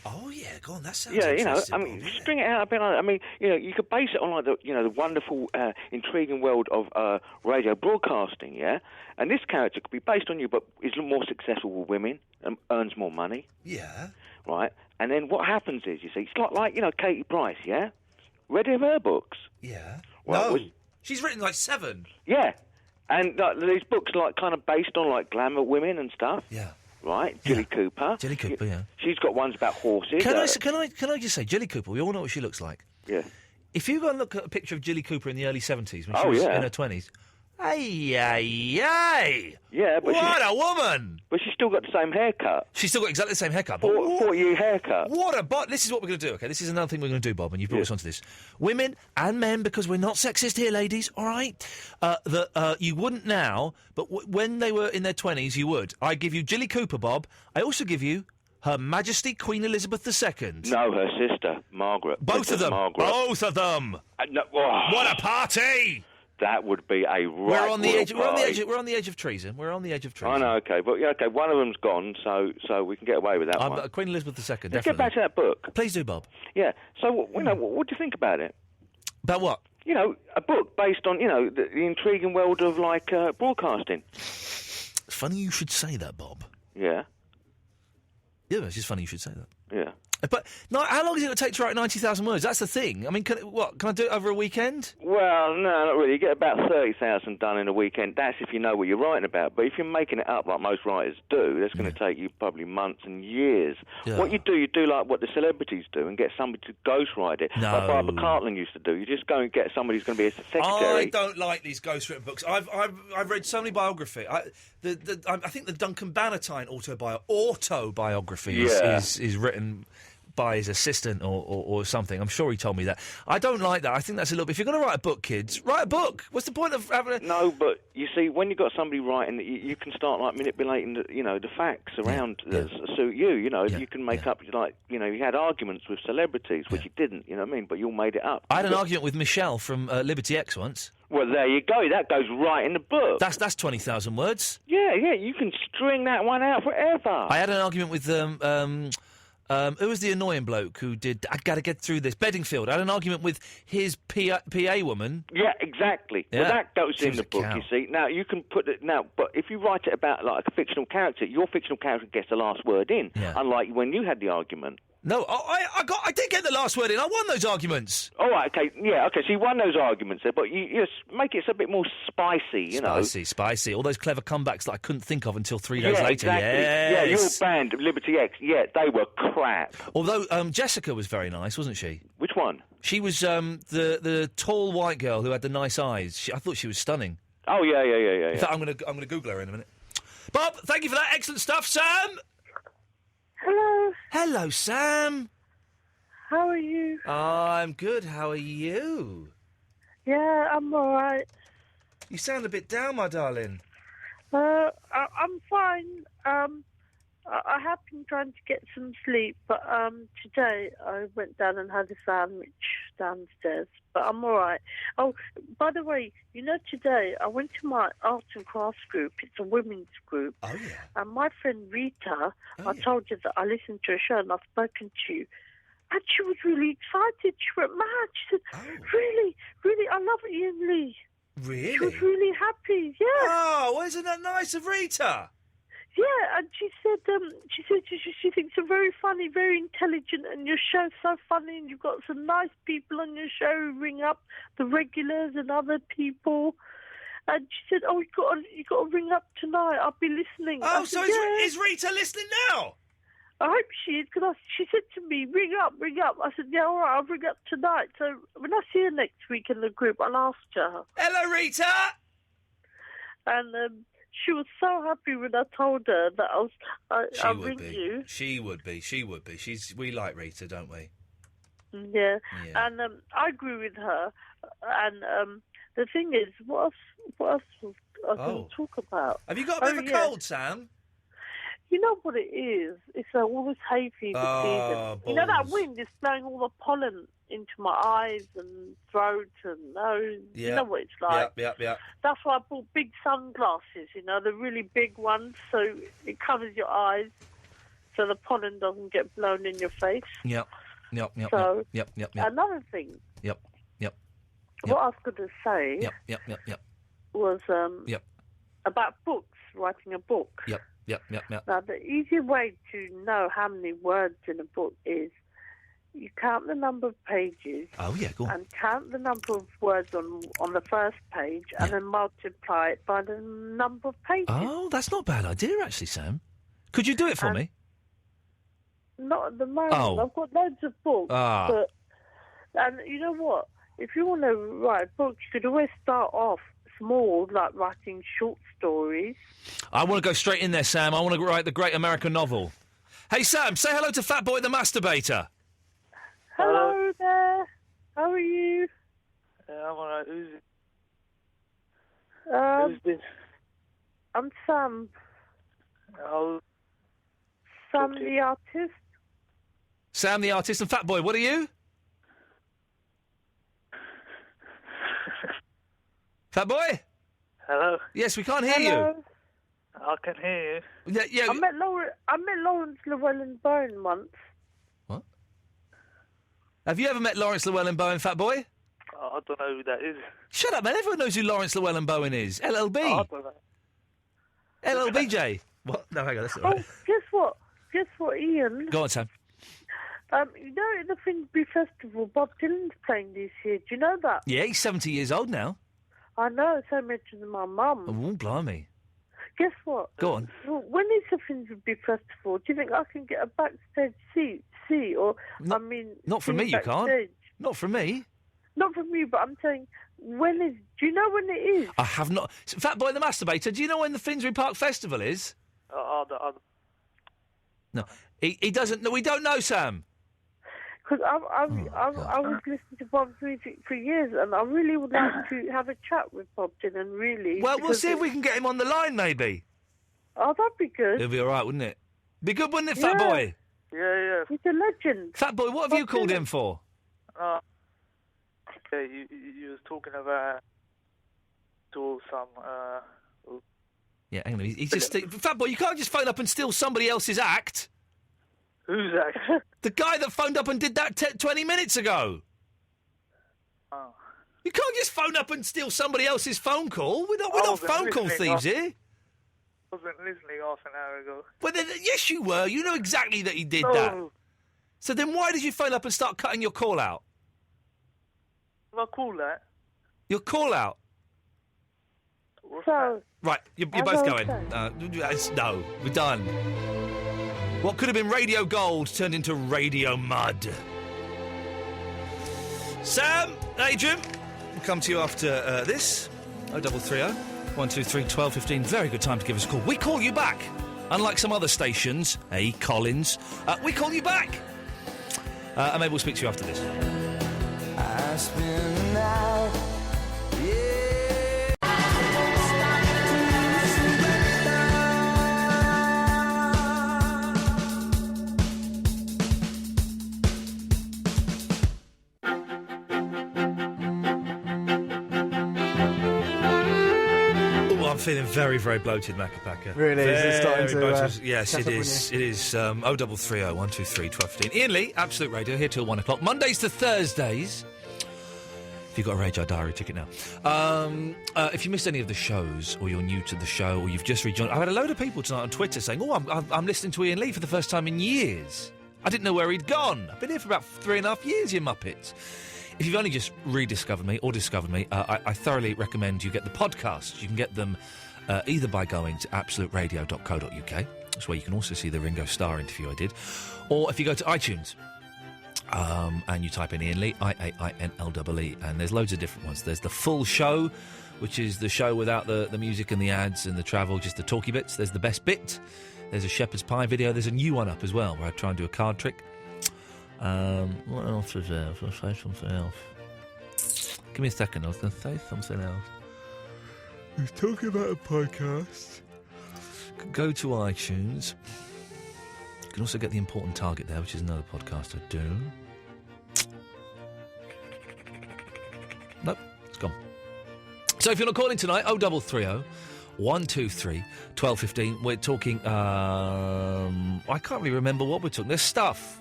Oh yeah, go on. That sounds Yeah, interesting. I mean, string it out a bit. I mean, you could base it on like the wonderful, intriguing world of radio broadcasting. Yeah, and this character could be based on you, but is more successful with women and earns more money. Yeah. Right, and then what happens is, you see, it's like Katie Price. Yeah, read any of her books? Yeah. Well, no, she's written like 7. Yeah, and these books like kind of based on like glamour women and stuff. Yeah. Right, Jilly Cooper. Jilly Cooper, yeah. She's got ones about horses. Can I just say, Jilly Cooper? We all know what she looks like. Yeah. If you go and look at a picture of Jilly Cooper in the early 70s when she Oh, was yeah. in her 20s, ay. Yeah, but what a woman! But she's still got the same haircut. She's still got exactly the same haircut. But 40-year haircut. What a this is what we're going to do, okay? This is another thing we're going to do, Bob, and you've brought us onto this. Women and men, because we're not sexist here, ladies, all right? You wouldn't now, but when they were in their 20s, you would. I give you Jilly Cooper, Bob. I also give you Her Majesty Queen Elizabeth II. No, her sister, Margaret. Both Princess of them. Margaret. Both of them. No, oh. What a party! That would be a right. We're on the edge. We're on the edge of treason. We're on the edge of treason. I know. Okay, but one of them's gone, so we can get away with that one. Queen Elizabeth II. Let's Definitely. get back to that book. Please do, Bob. Yeah. So what do you think about it? About what? A book based on the intriguing world of like broadcasting. It's funny you should say that, Bob. Yeah. Yeah, it's just funny you should say that. Yeah. But no, how long is it going to take to write 90,000 words? That's the thing. I mean, can I do it over a weekend? Well, no, not really. You get about 30,000 done in a weekend. That's if you know what you're writing about. But if you're making it up like most writers do, that's going to take you probably months and years. Yeah. What you do like what the celebrities do and get somebody to ghostwrite it. No. Like Barbara Cartland used to do. You just go and get somebody who's going to be a secretary. I don't like these ghostwritten books. I've read so many biography. I think the Duncan Bannatyne autobiography is written by his assistant or something. I'm sure he told me that. I don't like that. I think that's a little bit... If you're going to write a book, kids, write a book. What's the point of having a... No, but you see, when you've got somebody writing, you can start like manipulating the facts around that suit you. You can make up you had arguments with celebrities, which you didn't. You know what I mean? But you all made it up. I had an argument with Michelle from Liberty X once. Well, there you go. That goes right in the book. That's 20,000 words. Yeah. You can string that one out forever. I had an argument with who was the annoying bloke who did I Gotta Get Through This? Bedingfield. I had an argument with his PA woman. Yeah, exactly. Yeah. Well, that goes She in was the a book, cow. you see. Now, you can put it... Now, but if you write it about, like, a fictional character, your fictional character gets the last word in, unlike when you had the argument. No, I did get the last word in. I won those arguments. All right, okay, yeah, okay, so you won those arguments there, but you just make it a bit more spicy, you know. Spicy. All those clever comebacks that I couldn't think of until 3 days yeah, later. Exactly. Yes. Yeah, your band, Liberty X, yeah, they were crap. Although Jessica was very nice, wasn't she? Which one? She was the tall white girl who had the nice eyes. I thought she was stunning. Oh, yeah. In fact, I'm gonna Google her in a minute. Bob, thank you for that. Excellent stuff. Sam? Hello. Hello, Sam. How are you? I'm good. How are you? Yeah, I'm all right. You sound a bit down, my darling. I'm fine. I have been trying to get some sleep, but today I went down and had a sandwich downstairs, but I'm all right. Oh, by the way, today I went to my arts and crafts group. It's a women's group. Oh, yeah. And my friend Rita, I told you that I listened to a show and I've spoken to you. And she was really excited. She went mad. She said, really, I love Iain Lee. Really? She was really happy, yeah. Oh, well, isn't that nice of Rita? Yeah, and she said she thinks you're very funny, very intelligent, and your show's so funny, and you've got some nice people on your show who ring up the regulars and other people. And she said, "Oh, you got to ring up tonight. I'll be listening." Oh, said, is Rita listening now? I hope she is, because she said to me, ring up. I said, yeah, all right, I'll ring up tonight. So when I see her next week in the group, I'll ask her. Hello, Rita. And she was so happy when I told her that I'll ring you. She would be. We like Rita, don't we? Yeah. And I agree with her. And the thing is, what else was I going to talk about? Have you got a bit of a cold, Sam? You know what it is? It's all this hay fever season. You know that wind is blowing all the pollen into my eyes and throat and nose. Yeah. You know what it's like? Yeah. That's why I bought big sunglasses, the really big ones, so it covers your eyes. so the pollen doesn't get blown in your face. Yep. So, Yep. another thing, Yep. what I was going to say Yep. was Yep. about books, writing a book. Yep. Now, the easy way to know how many words in a book is you count the number of pages. Oh, yeah, go on. And count the number of words on the first page, and then multiply it by the number of pages. Oh, that's not a bad idea, actually, Sam. Could you do it for me? Not at the moment. Oh. I've got loads of books. And you know what? If you want to write books, you could always start off small, like writing short stories. I want to go straight in there, Sam. I want to write the great American novel. Hey, Sam, say hello to Fat Boy the Masturbator. Hello there. How are you? I'm alright. Who's this? I'm Sam. Oh. Sam the artist. Sam the artist and Fat Boy, what are you? Fat Boy? Hello? Yes, we can't hear you. I can hear you. Yeah. I met Lawrence Llewellyn-Bowen once. What? Have you ever met Lawrence Llewellyn-Bowen, Fat Boy? I don't know who that is. Shut up, man. Everyone knows who Lawrence Llewellyn-Bowen is. LLB. I don't know. LLBJ. What? No, hang on. That's not right. Guess what, Ian? Go on, Sam. You know, at the Finsbury Festival, Bob Dylan's playing this year. Do you know that? Yeah, he's 70 years old now. I know, so much as my mum. Oh, blimey. Guess what? Go on. When is the Finsbury Festival? Do you think I can get a backstage seat? Not from me, you can't. Not from me. Not from you, but I'm saying, do you know when it is? I have not. Fat Boy the Masturbator, do you know when the Finsbury Park Festival is? No, he doesn't. No, we don't know, Sam. Because I was listening to Bob's music for years, and I really would like to have a chat with Bob Dylan, really. Well, we'll see if we can get him on the line, maybe. Oh, that'd be good. It'd be all right, wouldn't it? Be good, wouldn't it, Fat Boy? Yeah. He's a legend. Fat Boy, what have you called him for? Okay, you was talking about some. Yeah, hang on. He's just Fat Boy. You can't just phone up and steal somebody else's act. Who's act? The guy that phoned up and did that 20 minutes ago. Oh. You can't just phone up and steal somebody else's phone call. We're not phone call thieves here. I wasn't listening half an hour ago. But then, yes, you were. You know exactly that he did that. So then why did you phone up and start cutting your call out? Well, I call that. Your call out? So... Right, you're both going. No, we're done. What could have been radio gold turned into radio mud. Sam, Adrian, we'll come to you after this. 0330 123 1215. Very good time to give us a call. We call you back. Unlike some other stations, Collins, we call you back. And maybe we'll speak to you after this. I spend the night, I'm feeling very, very bloated, Macapaka. Really? Is it starting to... bloated. Yes, it is. It is 0330 123 1215. Ian Lee, Absolute Radio, here till 1 o'clock. Mondays to Thursdays. If you've got a Radio Diary ticket now. If you missed any of the shows, or you're new to the show, or you've just rejoined... I've had a load of people tonight on Twitter saying, I'm listening to Ian Lee for the first time in years. I didn't know where he'd gone. I've been here for about 3.5 years, you muppets. If you've only just rediscovered me or discovered me, I thoroughly recommend you get the podcasts. You can get them either by going to absoluteradio.co.uk. That's where you can also see the Ringo Starr interview I did. Or if you go to iTunes and you type in Ian Lee, IAINLEE, and there's loads of different ones. There's the full show, which is the show without the music and the ads and the travel, just the talky bits. There's the best bit. There's a shepherd's pie video. There's a new one up as well, where I try and do a card trick. What else is there? I was going to say something else. Give me a second, I was going to say something else. I was talking about a podcast. Go to iTunes. You can also get The Important Target there, which is another podcast I do. Nope, it's gone. So if you're not calling tonight, 0330 123 1215. We're talking. I can't really remember what we're talking. There's stuff.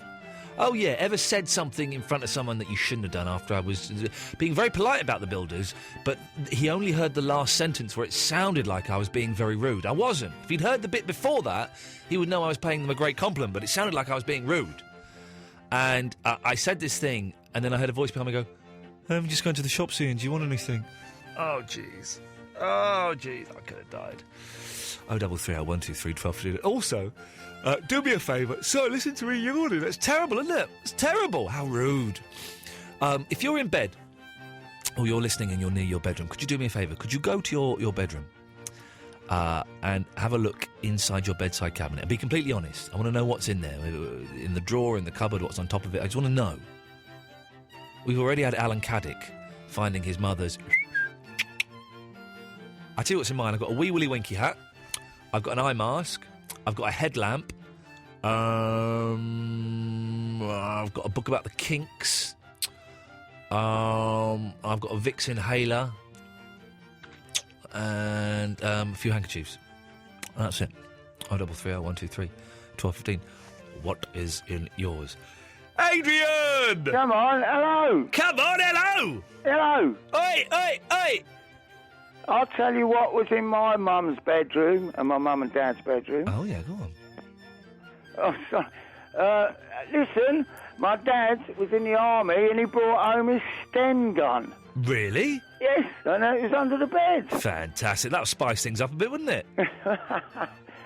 Oh yeah, ever said something in front of someone that you shouldn't have done after I was being very polite about the builders, but he only heard the last sentence where it sounded like I was being very rude. I wasn't. If he'd heard the bit before that, he would know I was paying them a great compliment, but it sounded like I was being rude. And I said this thing, and then I heard a voice behind me go, I'm just going to the shops, Ian. Do you want anything? Oh, jeez. Oh, jeez. I could have died. 0330 123 1215. Also, do me a favour. So, listen to me yawning. That's terrible, isn't it? It's terrible. How rude. If you're in bed, or you're listening and you're near your bedroom, could you do me a favour? Could you go to your bedroom and have a look inside your bedside cabinet and be completely honest? I want to know what's in there. In the drawer, in the cupboard, what's on top of it. I just want to know. We've already had Alan Caddick finding his mother's... I tell you what's in mine. I've got a wee willy winky hat. I've got an eye mask. I've got a headlamp. I've got a book about the kinks. I've got a Vicks inhaler. And a few handkerchiefs. That's it. 0330 123 1215. What is in yours? Adrian! Come on, hello! Come on, hello! Hello! Oi, oi, oi! I'll tell you what was in my mum's bedroom and my mum and dad's bedroom. Oh, yeah, go on. Oh, sorry. Listen, my dad was in the army and he brought home his Sten gun. Really? Yes, and it was under the bed. Fantastic. That would spice things up a bit, wouldn't it?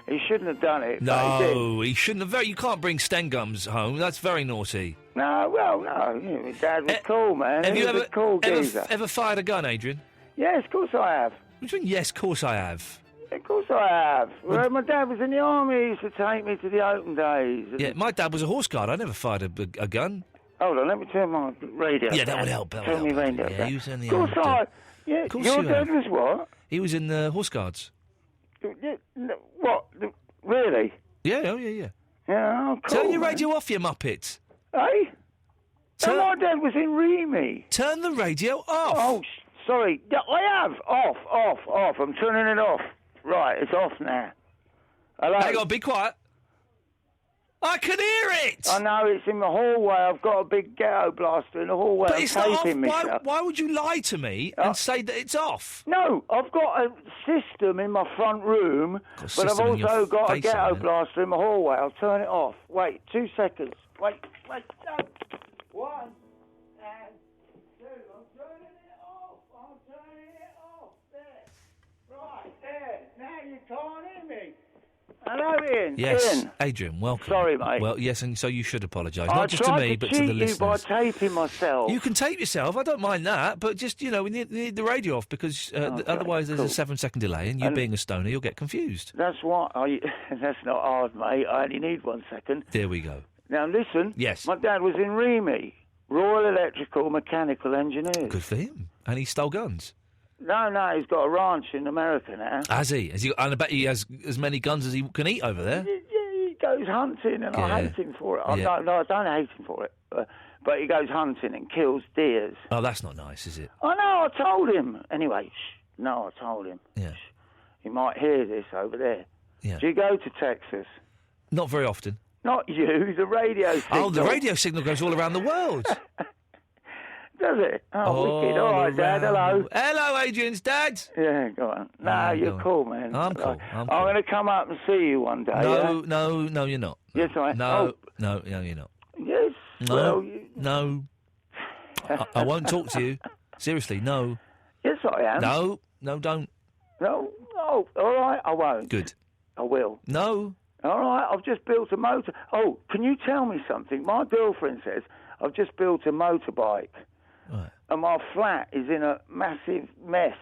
He shouldn't have done it. No, he shouldn't have. You can't bring Sten guns home. That's very naughty. No, well, no. You know, my dad was cool, man. Have He you was a cool geezer. ever fired a gun, Adrian? Yes, of course I have. What do you mean, yes, of course I have? Of course I have. Well, my dad was in the army. He used to take me to the open days. Yeah, my dad was a horse guard. I never fired a gun. Hold on, let me turn my radio Yeah, that down. would help. Turn my radio Yeah, down. he was in the Of course army. Yeah, Of course your you dad have. was what? He was in the horse guards. What? Really? Yeah, oh, yeah. Yeah, oh, cool, Turn your man. radio off, you muppet. Hey? No, my dad was in Remy. Turn the radio off. Oh, sorry. Yeah, I have. Off. I'm turning it off. Right, it's off now. Hello? Hang on, be quiet. I can hear it! I know, it's in the hallway. I've got a big ghetto blaster in the hallway. But I'm it's not off. taping myself. Why would you lie to me and say that it's off? No, I've got a system in my front room, but I've system in your also got a face, ghetto haven't you? blaster in the hallway. I'll turn it off. Wait, 2 seconds. Wait, no. 1 and 2. I'm turning it off. There. Right, there. Now you can't hear me. Hello, Ian. Yes, Ian. Adrian, welcome. Sorry, mate. Well, yes, and so you should apologise. I Not just to tried me, but to the cheat you by listeners. taping myself. You can tape yourself, I don't mind that, but just, we need the radio off because otherwise there's a 7-second delay and you being a stoner, you'll get confused. That's what that's not hard, mate. I only need 1 second. There we go. Now, listen. Yes. My dad was in Remy, Royal Electrical Mechanical Engineers. Good for him. And he stole guns. No, he's got a ranch in America now. Has he? And I bet he has as many guns as he can eat over there. He goes hunting, and I hate him for it. Yeah. No, I don't hate him for it. But he goes hunting and kills deers. Oh, that's not nice, is it? I know, I told him. Anyway, I told him. Yeah. He might hear this over there. Yeah. Do you go to Texas? Not very often. Not you, the radio signal. Oh, the radio signal goes all around the world. Does it? Oh, wicked. All right, Dad, hello. Hello, Adrian's dad. Yeah, go on. No, you're cool, man. I'm cool. I'm going to come up and see you one day. No, yeah? no, you're not. Yes, I am. No, you're not. Yes. No, well, no. I won't talk to you. Seriously, no. Yes, I am. No, don't. No, all right, I won't. Good. I will. No. All right, I've just built a motor. Oh, can you tell me something? My girlfriend says I've just built a motorbike. Right. And my flat is in a massive mess.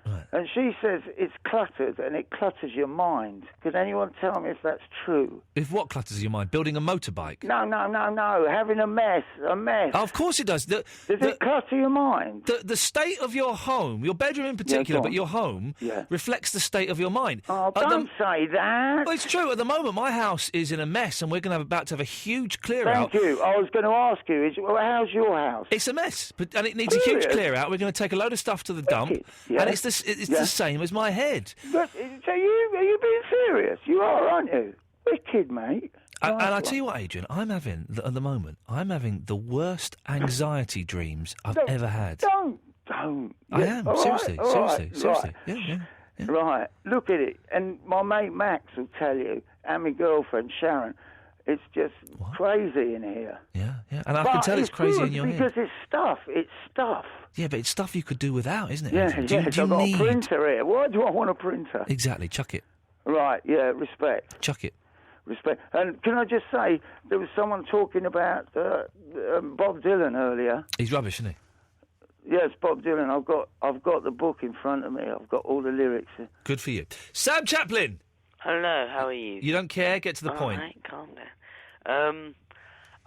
Right. And she says it's cluttered and it clutters your mind. Can anyone tell me if that's true? If what clutters your mind? Building a motorbike? No. Having a mess. Oh, of course it does. Does it clutter your mind? The state of your home, your bedroom in particular, go but on. your home, reflects the state of your mind. Oh, don't say that. Well, it's true. At the moment, my house is in a mess, and we're about to have a huge clear out. Thank you. I was going to ask you, how's your house? It's a mess, and it needs a huge clear out. We're going to take a load of stuff to the dump, and it's it's the same as my head. But, so are you being serious? You are, aren't you? Wicked, mate. And I tell you what, Adrian, at the moment, I'm having the worst anxiety dreams I've ever had. Don't. I am, seriously. Yeah. Right, look at it. And my mate Max will tell you, and my girlfriend Sharon, it's just crazy in here. Yeah. And I can tell it's crazy in your head. Because it's stuff. Yeah, but it's stuff you could do without, isn't it? Yeah, Adrian? Do you I've got need... a printer here. Why do I want a printer? Exactly, chuck it. Right, yeah, respect. Chuck it. Respect. And can I just say, there was someone talking about Bob Dylan earlier. He's rubbish, isn't he? Yes, Bob Dylan. I've got the book in front of me. I've got all the lyrics. Good for you. Sam Chaplin! Hello, how are you? You don't care? Get to the point. All right, calm down.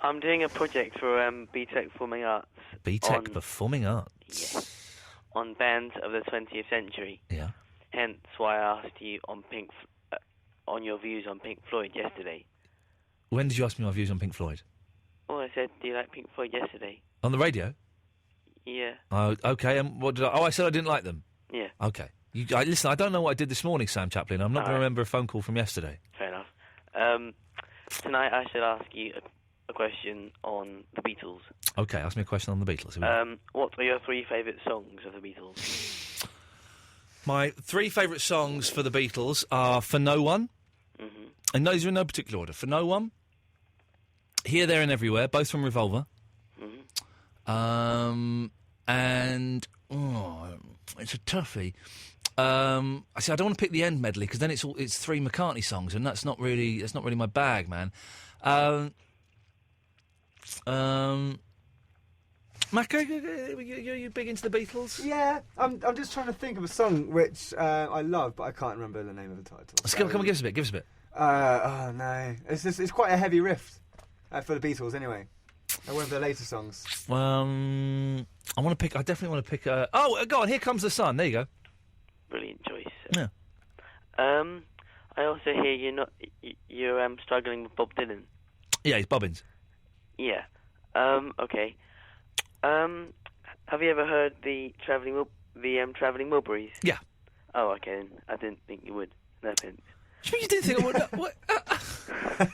I'm doing a project for BTEC Performing Arts. BTEC Performing Arts? Yes. On bands of the 20th century. Yeah. Hence why I asked you on your views on Pink Floyd yesterday. When did you ask me my views on Pink Floyd? Oh, I said, do you like Pink Floyd yesterday? On the radio? Yeah. Oh, okay. And what did I... Oh, I said I didn't like them? Yeah. Okay. Listen, I don't know what I did this morning, Sam Chaplin. I'm not going to remember a phone call from yesterday. Fair enough. Tonight I should ask you a question on the Beatles. Okay, ask me a question on the Beatles. What are your 3 favourite songs of the Beatles? My 3 favourite songs for the Beatles are For No One, and those are in no particular order. For No One, Here, There and Everywhere, both from Revolver, and... Oh, it's a toughie. I don't want to pick the end medley because then it's 3 McCartney songs, and that's not really my bag, man. Mac, are you big into the Beatles? Yeah, I'm just trying to think of a song which I love, but I can't remember the name of the title. Come on, give us a bit. Oh no, it's quite a heavy riff for the Beatles, anyway. One of the later songs. I definitely want to pick. Go on! Here Comes the Sun. There you go. Brilliant choice. Yeah. I also hear you're struggling with Bob Dylan. Yeah, he's Bobbins. Yeah. Okay. Have you ever heard the Travelling Wilburys? Yeah. Oh, okay. Then. I didn't think you would. No offense. You didn't think I would? What?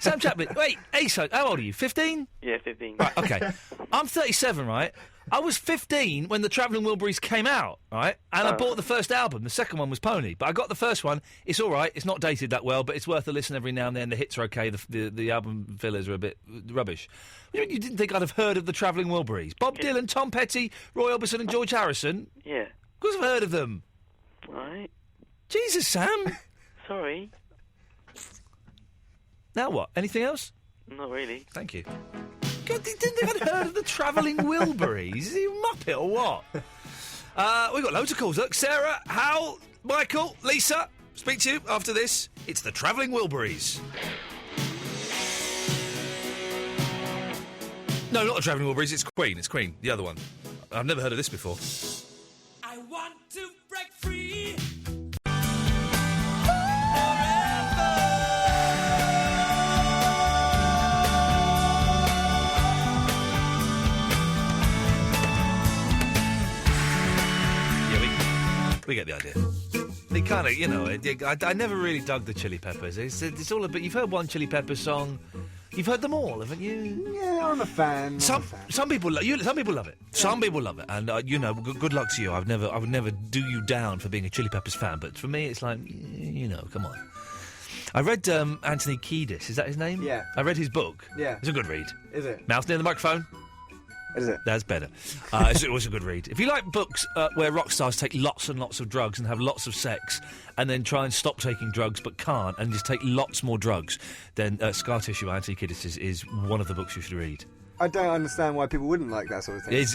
Sam Chaplin. Wait, Aso, how old are you? 15? Yeah, 15. Right. Okay. I'm 37. Right. I was 15 when the Travelling Wilburys came out, right? And I bought the first album. The second one was Pony, but I got the first one. It's all right. It's not dated that well, but it's worth a listen every now and then. The hits are okay. The album fillers are a bit rubbish. You didn't think I'd have heard of the Travelling Wilburys? Bob Dylan, Tom Petty, Roy Orbison and George Harrison? Yeah. Of course I've heard of them. Right. Jesus, Sam. Sorry. Now what? Anything else? Not really. Thank you. God, didn't think I'd heard of the Travelling Wilburys. Is he a muppet or what? We've got loads of calls. Look, Sarah, Hal, Michael, Lisa, speak to you after this. It's the Travelling Wilburys. No, not the Travelling Wilburys, it's Queen. It's Queen, the other one. I've never heard of this before. I want to break free. We get the idea. They kind of, I never really dug the Chili Peppers. It's all a bit. You've heard one Chili Peppers song. You've heard them all, haven't you? Yeah, I'm a fan. Some people love it. Some people love it, and good luck to you. I would never do you down for being a Chili Peppers fan. But for me, it's like, come on. I read Anthony Kiedis. Is that his name? Yeah. I read his book. Yeah. It's a good read. Is it? Mouth near the microphone. Is it? That's better. It was a good read. If you like books where rock stars take lots and lots of drugs and have lots of sex and then try and stop taking drugs but can't and just take lots more drugs, then Scar Tissue by Anthony Kiedis is one of the books you should read. I don't understand why people wouldn't like that sort of thing. It's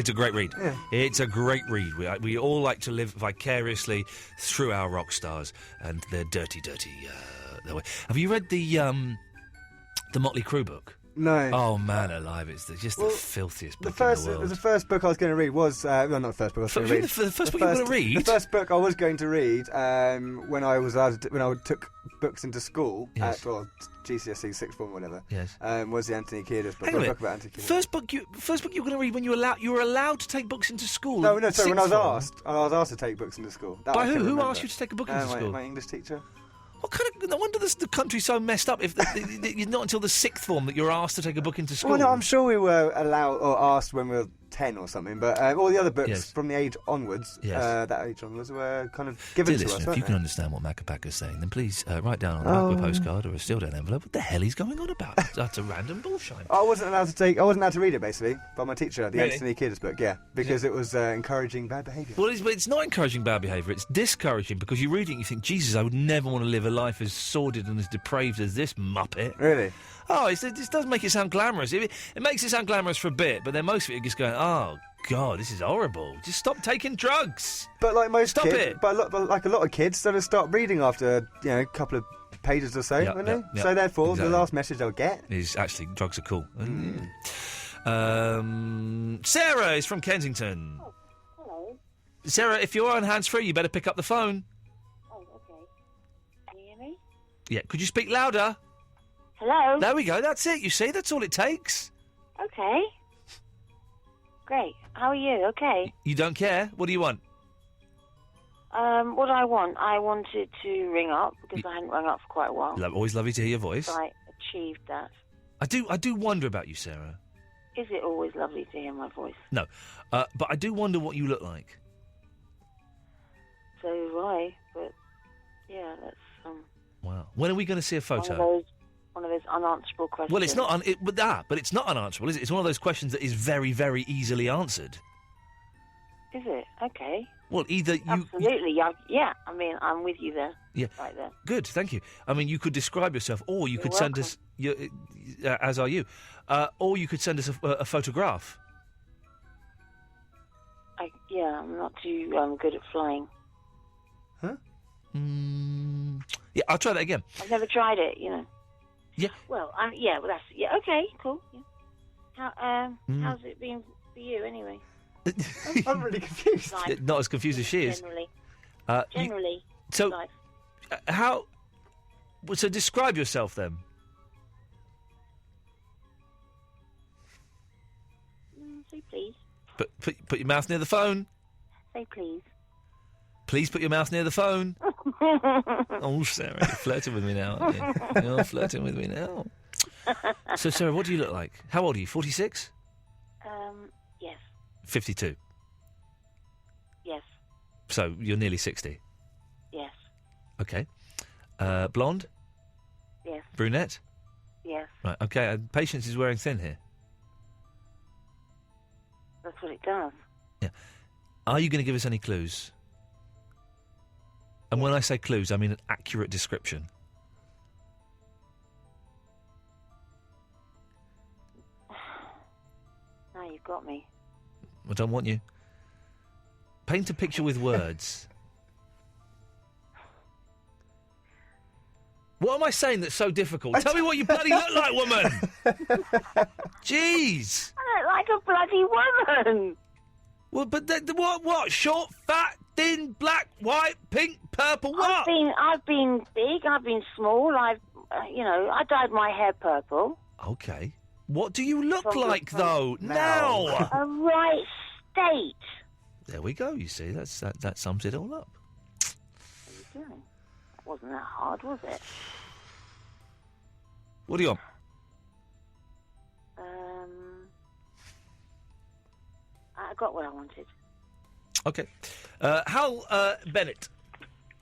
a great read. Yeah. It's a great read. We all like to live vicariously through our rock stars and their dirty, dirty... Have you read the Motley Crue book? No. Oh man, alive! It's just the filthiest book in the world. The first book I was going to read was not the first book I was going to read. The first book you were going to read? The first book I was going to read when I took books into school at GCSE sixth form, or whatever. Yes. Was the Anthony Kiedis book. Hang on a book minute. about Anthony Kiedis. First book you were going to read when you were allowed to take books into school. No. Sorry, when I Sixth was form? asked to take books into school. That By I who? can Who remember. asked you to take a book into school? My English teacher. What kind of? No wonder the country's so messed up. If you're not until the sixth form that you're asked to take a book into school. Well, no, I'm sure we were allowed or asked when we were 10 or something, but all the other books from the age onwards, that age onwards, were kind of given Dear to listener, us. if you can understand what Macapac's saying, then please write down on a postcard or a sealed down envelope what the hell he's going on about. That's a random bullshit. I wasn't allowed to read it, basically, by my teacher, the Anthony Kiedis book, because it was encouraging bad behaviour. Well, it's not encouraging bad behaviour, it's discouraging, because you read it and you think, Jesus, I would never want to live a life as sordid and as depraved as this muppet. Really? Oh, it does make it sound glamorous. It makes it sound glamorous for a bit, but then most of it just going, oh, God, this is horrible. Just stop taking drugs. But like most Stop kids, it. but like a lot of kids, sort of start reading after a couple of pages or so, wouldn't they? So therefore, exactly. the last message they'll get is actually drugs are cool. Sarah is from Kensington. Oh, hello. Sarah, if you're on hands-free, you better pick up the phone. Oh, okay. Can you hear me? Yeah, could you speak louder? Hello? There we go, that's it, you see, that's all it takes. Okay. Great. How are you? Okay. You don't care? What do you want? What do I want? I wanted to ring up because I hadn't rung up for quite a while. Always lovely to hear your voice. So I achieved that. I do wonder about you, Sarah. Is it always lovely to hear my voice? No, but I do wonder what you look like. So do I, but yeah, that's Wow. When are we going to see a photo? one of those unanswerable questions. Well, it's not, but it's not unanswerable, is it? It's one of those questions that is very, very easily answered. Is it? Okay. Well, either you... Absolutely, yeah. I mean, I'm with you there. Yeah. Right there. Good, thank you. I mean, you could describe yourself, or you You're could send us... as are you. Or you could send us a photograph. I'm not too good at flying. Huh? Yeah, I'll try that again. I've never tried it, Yeah. Well, that's... Yeah, okay, cool. Yeah. How's it been for you, anyway? I'm really confused. Life. Not as confused as she is. Generally. So, life. how... So describe yourself, then. Say please. But put your mouth near the phone. Say please. Please put your mouth near the phone. Oh, Sarah, you're flirting with me now, aren't you? You're flirting with me now. So, Sarah, what do you look like? How old are you? 46? Yes. 52? Yes. So, you're nearly 60? Yes. Okay. Blonde? Yes. Brunette? Yes. Right, okay. Patience is wearing thin here. That's what it does. Yeah. Are you going to give us any clues? And when I say clues, I mean an accurate description. Now you've got me. I don't want you. Paint a picture with words. What am I saying that's so difficult? Tell me what you bloody look like, woman! Jeez! I look like a bloody woman! Well, but what? Short, fat, thin, black, white, pink, purple, what? I've been big, I've been small, I dyed my hair purple. Okay. What do you look like, though, now? A right state. There we go, you see, that sums it all up. What are you doing? That wasn't that hard, was it? What do you want? I got what I wanted. Okay. Hal Bennett.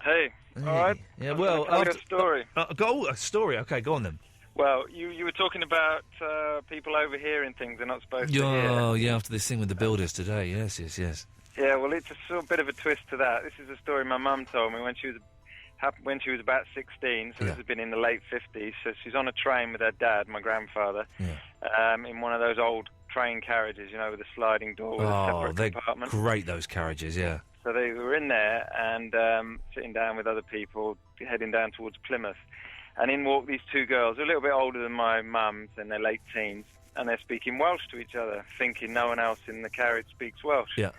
Hey, all right. Yeah, well, I've got a story. A story. Okay, go on then. Well, you were talking about people overhearing things they're not supposed to hear. Oh, yeah, after this thing with the builders today. Yes. Yeah, well, it's a sort of bit of a twist to that. This is a story my mum told me when she was about 16, so this has been in the late 50s. So she's on a train with her dad, my grandfather, in one of those old train carriages, with a sliding door with a separate compartment. Great, those carriages, yeah. So they were in there and sitting down with other people, heading down towards Plymouth. And in walk these two girls, a little bit older than my mum's, in their late teens, and they're speaking Welsh to each other, thinking no one else in the carriage speaks Welsh. Yeah.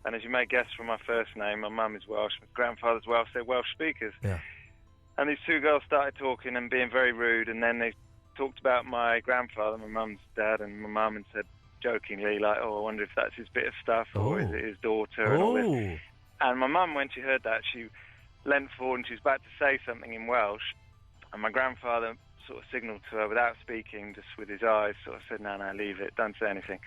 And as you may guess from my first name, my mum is Welsh, my grandfather's Welsh, they're Welsh speakers. Yeah. And these two girls started talking and being very rude, and then they talked about my grandfather, my mum's dad, and my mum, and said jokingly, like, oh, I wonder if that's his bit of stuff, or is it his daughter, and all this. And my mum, when she heard that, she leant forward and she was about to say something in Welsh, and my grandfather sort of signalled to her without speaking, just with his eyes, sort of said, no, leave it, don't say anything.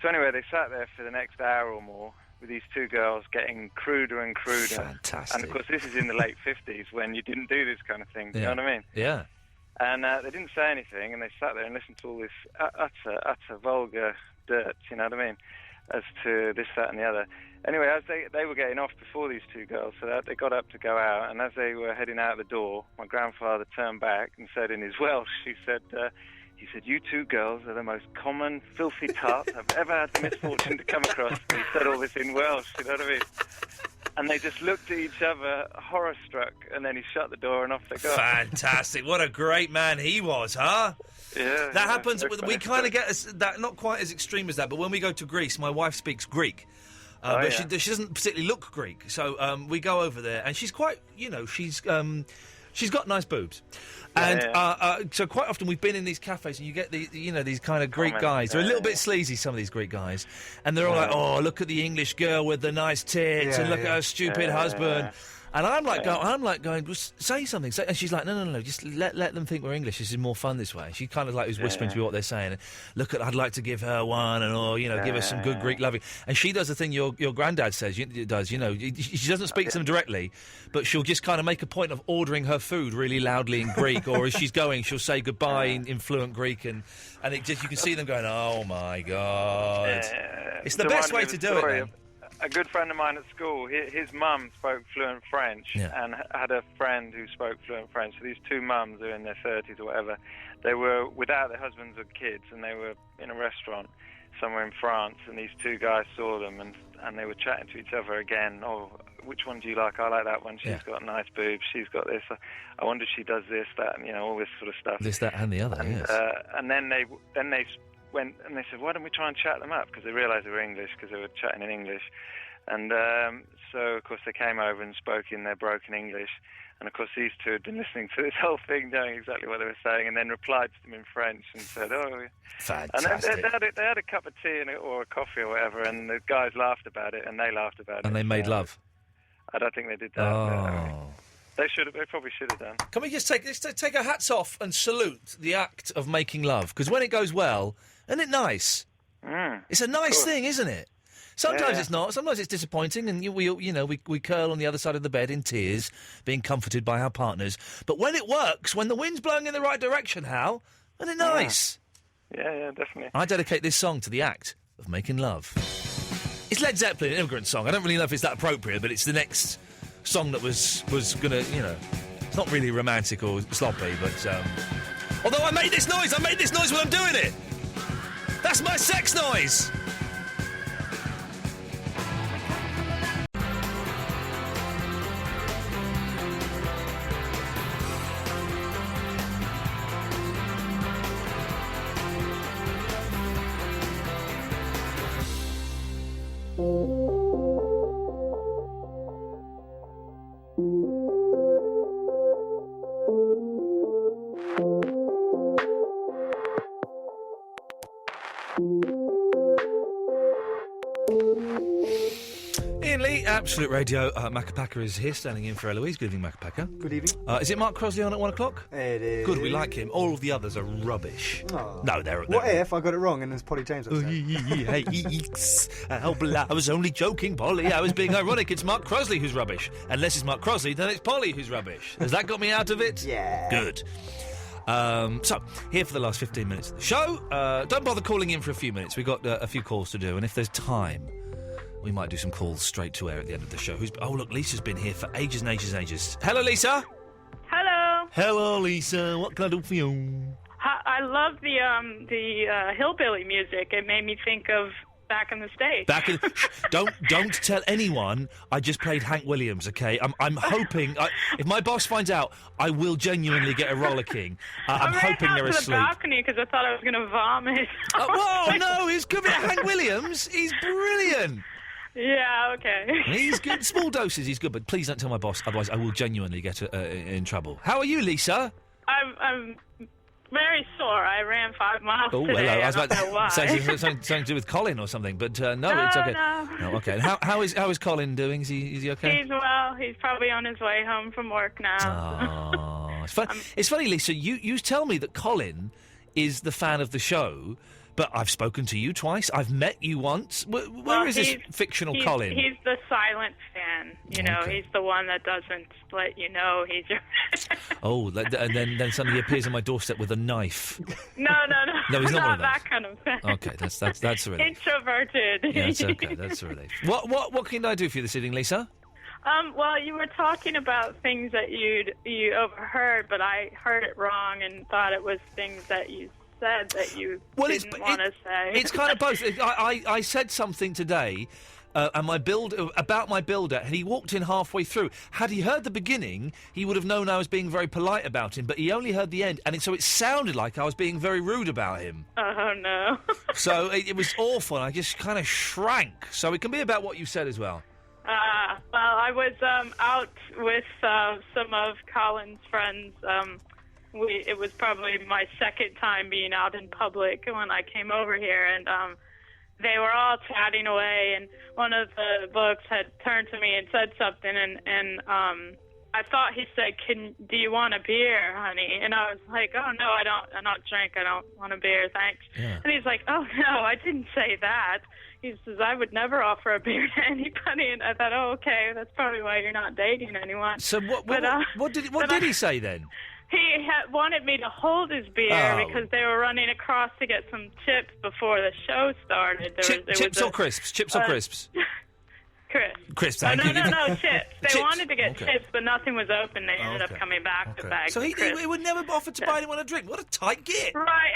So anyway, they sat there for the next hour or more with these two girls getting cruder and cruder. Fantastic. And of course, this is in the late 50s when you didn't do this kind of thing, do you know what I mean? Yeah. And they didn't say anything, and they sat there and listened to all this utter vulgar dirt, you know what I mean, as to this, that, and the other. Anyway, as they were getting off before these two girls, so that they got up to go out, and as they were heading out the door, my grandfather turned back and said in his Welsh, he said, you two girls are the most common, filthy tarts I've ever had the misfortune to come across. And he said all this in Welsh, you know what I mean? And they just looked at each other, horror-struck, and then he shut the door and off they go. Fantastic. What a great man he was, huh? Yeah. That happens. We kind of get that, not quite as extreme as that, but when we go to Greece, my wife speaks Greek. But she doesn't particularly look Greek. So we go over there, and she's quite, she's got nice boobs. And so quite often we've been in these cafes and you get these kind of Greek guys. They're a little bit sleazy, some of these Greek guys. And they're all like, oh, look at the English girl with the nice tits and look at her stupid husband. And I'm like going, well, say something. And she's like, no, just let them think we're English. This is more fun this way. She kind of like was whispering to me what they're saying. And look at, I'd like to give her one, and give her some good Greek loving. And she does the thing your granddad says. She doesn't speak to them directly, but she'll just kind of make a point of ordering her food really loudly in Greek, or as she's going, she'll say goodbye in fluent Greek, and you can see them going, oh my God. It's the best way to do it, man. A good friend of mine at school, his mum spoke fluent French and had a friend who spoke fluent French. So these two mums who are in their 30s or whatever, they were without their husbands or kids, and they were in a restaurant somewhere in France, and these two guys saw them, and they were chatting to each other again. Oh, which one do you like? I like that one. She's got nice boobs. She's got this. I wonder if she does this, that, and all this sort of stuff. This, that, and the other, yes. And then they went and they said, why don't we try and chat them up? Because they realised they were English, because they were chatting in English. And so, of course, they came over and spoke in their broken English. And, of course, these two had been listening to this whole thing, knowing exactly what they were saying, and then replied to them in French and said, oh... Fantastic. And they had a cup of tea or a coffee or whatever, and the guys laughed about it, and they laughed about it. And they made love? I don't think they did that. No. They probably should have done. Can we just take our hats off and salute the act of making love? Because when it goes well, isn't it nice? It's a nice thing, isn't it? Sometimes it's not. Sometimes it's disappointing, and we curl on the other side of the bed in tears, being comforted by our partners. But when it works, when the wind's blowing in the right direction, Hal, isn't it nice? Yeah, definitely. I dedicate this song to the act of making love. It's Led Zeppelin, an immigrant song. I don't really know if it's that appropriate, but it's the next song that was gonna, it's not really romantic or sloppy, but although I made this noise when I'm doing it. That's my sex noise. Iain Lee, Absolute Radio. Macapaka is here, standing in for Eloise. Good evening, Macapaka. Good evening. Is it Mark Crosley on at 1 o'clock? It is. Good, we like him. All of the others are rubbish. Oh. No, they're... What if I got it wrong and there's Polly James upstairs? I was only joking, Polly. I was being ironic. It's Mark Crosley who's rubbish. Unless it's Mark Crosley, then it's Polly who's rubbish. Has that got me out of it? Yeah. Good. So, here for the last 15 minutes of the show. Don't bother calling in for a few minutes. We've got a few calls to do, and if there's time, we might do some calls straight to air at the end of the show. Oh, look, Lisa's been here for ages and ages and ages. Hello, Lisa. Hello. Hello, Lisa. What can I do for you? I love the hillbilly music. It made me think of back in the States. Don't tell anyone I just played Hank Williams, okay? I'm hoping... if my boss finds out, I will genuinely get a rollicking. I'm hoping they're to the asleep. balcony because I thought I was going to vomit. Whoa, no, he's good at Hank Williams. He's brilliant. Yeah, okay. He's good. Small doses, he's good, but please don't tell my boss, otherwise I will genuinely get in trouble. How are you, Lisa? I'm very sore. I ran 5 miles Oh, today. hello. I was don't about know why. to say something to do with Colin or something, but no, it's okay. No. Okay. How is Colin doing? Is he okay? He's well. He's probably on his way home from work now. Oh, it's funny, Lisa. You tell me that Colin is the fan of the show, but I've spoken to you twice. I've met you once. Where is this fictional Colin? He's the silent fan. You know, Okay. he's the one that doesn't let you know he's your. Oh, and then suddenly he appears on my doorstep with a knife. No, No, he's not one of that kind of fan. Okay, that's a relief. Introverted. Yeah, it's okay. That's a relief. What can I do for you this evening, Lisa? Well, you were talking about things that you overheard, but I heard it wrong and thought it was things that you said that you didn't want to say. It's kind of both. I said something today. And about my builder, and he walked in halfway through. Had he heard the beginning, he would have known I was being very polite about him, but he only heard the end, and so it sounded like I was being very rude about him. Oh, no. So it was awful, and I just kind of shrank. So it can be about what you said as well. Well, I was out with some of Colin's friends. It was probably my second time being out in public when I came over here, and they were all chatting away, and one of the books had turned to me and said something, and I thought he said, do you want a beer, honey? And I was like, oh, no, I don't drink. I don't want a beer, thanks. Yeah. And he's like, oh, no, I didn't say that. He says, I would never offer a beer to anybody. And I thought, oh, okay, that's probably why you're not dating anyone. So what did he say then? He wanted me to hold his beer because they were running across to get some chips before the show started. Chips or crisps? Chips or crisps? Crisps. Crisps. No, thank you. chips. They Chips. wanted to get Okay. chips, but nothing was open. They ended up coming back with bags So of he crisps. would never offer to buy anyone a drink. What a tight git. Right.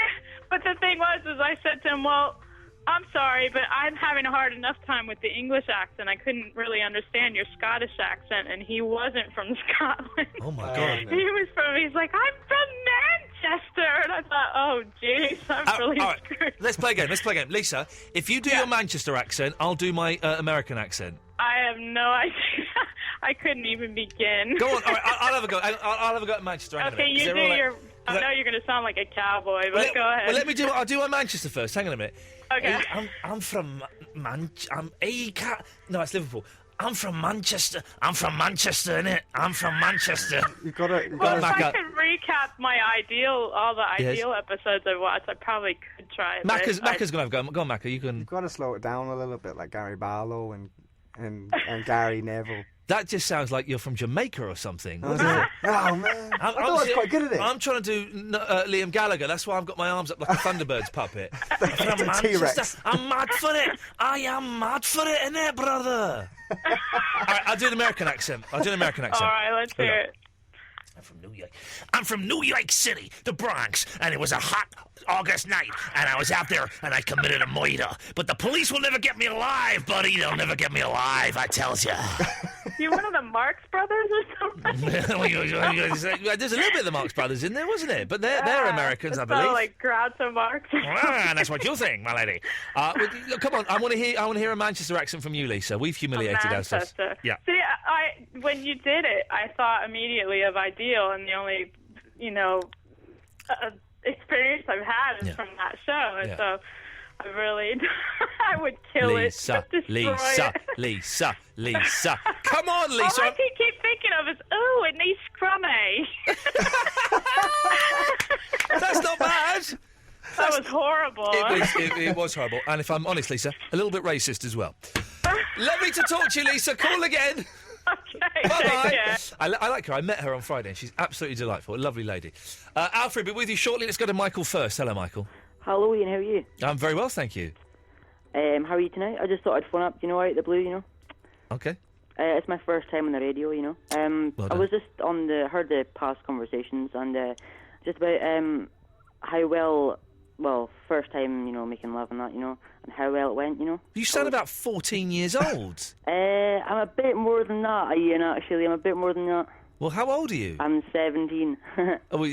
But the thing was, I said to him, well, I'm sorry, but I'm having a hard enough time with the English accent. I couldn't really understand your Scottish accent, and he wasn't from Scotland. Oh, my God. He's like, I'm from Manchester. And I thought, oh, jeez, I'm really all right. screwed. Let's play a game. Lisa, if you do your Manchester accent, I'll do my American accent. I have no idea. I couldn't even begin. Go on. All right, I'll have a go. I'll have a go at Manchester. Hang on a Okay, minute. you Is do it all right? your... I know you're going to sound like a cowboy, but go ahead. Well, let me do. I'll do my Manchester first. Hang on a minute. Okay. I'm from No, it's Liverpool. I'm from Manchester. I'm from Manchester, innit? I'm from Manchester. You've got to. Well, if I could recap all the Yes. ideal episodes I watched, I probably could try it. Macca's going to have a go. Go on, Macca. You can. You've got to slow it down a little bit, like Gary Barlow and Gary Neville. That just sounds like you're from Jamaica or something. Oh, man. I thought I was quite good at it. I'm trying to do Liam Gallagher. That's why I've got my arms up like a Thunderbirds puppet. From T-Rex. Manchester. I'm mad for it. I am mad for it, innit, brother? All right, I'll do an American accent. All right, let's hear it. I'm from New York City, the Bronx, and it was a hot August night, and I was out there, and I committed a murder. But the police will never get me alive, buddy. They'll never get me alive, I tells ya. You're one of the Marx Brothers or something? There's a little bit of the Marx Brothers in there, wasn't it? But they're Americans, I believe. Like Groucho Marx. That's what you think, my lady. Look, come on, I want to hear a Manchester accent from you, Lisa. We've humiliated ourselves. Manchester. Yeah. See, when you did it, I thought immediately of Ideal, and the only, experience I've had is from that show, and so I really, I would kill Lisa, it. Lisa. Come on, Lisa. All I keep thinking of is, ooh, it needs scrummy. That's not bad. That was horrible. It was horrible. And if I'm honest, Lisa, a little bit racist as well. Lovely to talk to you, Lisa. Call again. Okay, bye-bye. I like her. I met her on Friday, and she's absolutely delightful. A lovely lady. Alfred, be with you shortly. Let's go to Michael first. Hello, Michael. Hello, Ian. How are you? I'm very well, thank you. How are you tonight? I just thought I'd phone up, out of the blue, Okay. It's my first time on the radio, Well I was just heard the past conversations and just about how well first time, making love and that, and how well it went, You sound about 14 years old. I'm a bit more than that, Ian, actually. I'm a bit more than that. Well, how old are you? I'm 17. Oh, well,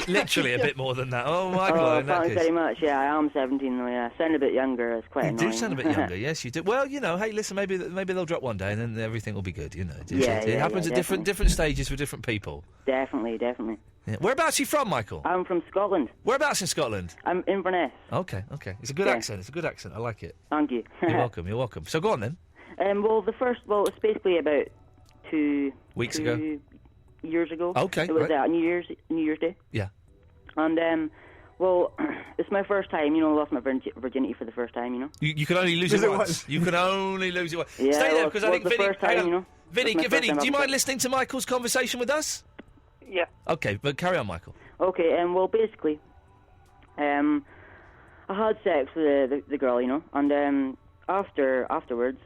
literally a bit more than that. Oh, Michael, in that thanks case. very much. Yeah, I am 17, though, yeah. I sound a bit younger. It's quite You annoying. do sound a bit younger, yes, you do. Well, hey, listen, maybe they'll drop one day and then everything will be good, It happens at different stages for different people. Definitely. Yeah. Whereabouts are you from, Michael? I'm from Scotland. Whereabouts in Scotland? I'm Inverness. Okay. It's a good accent. It's a good accent. I like it. Thank you. You're welcome. So go on then. It's basically about 2 weeks ago. Years ago. Okay, It was right. New Year's Day. Yeah. And it's my first time. Lost my virginity for the first time. You can only lose it once. You can only lose it once. Yeah, Stay there because I think the Vinny. first time, hang on. Vinny, That's my first time do you I've mind listening to Michael's conversation with us? Yeah. Okay, but carry on, Michael. Okay. Basically, I had sex with the girl, and afterwards,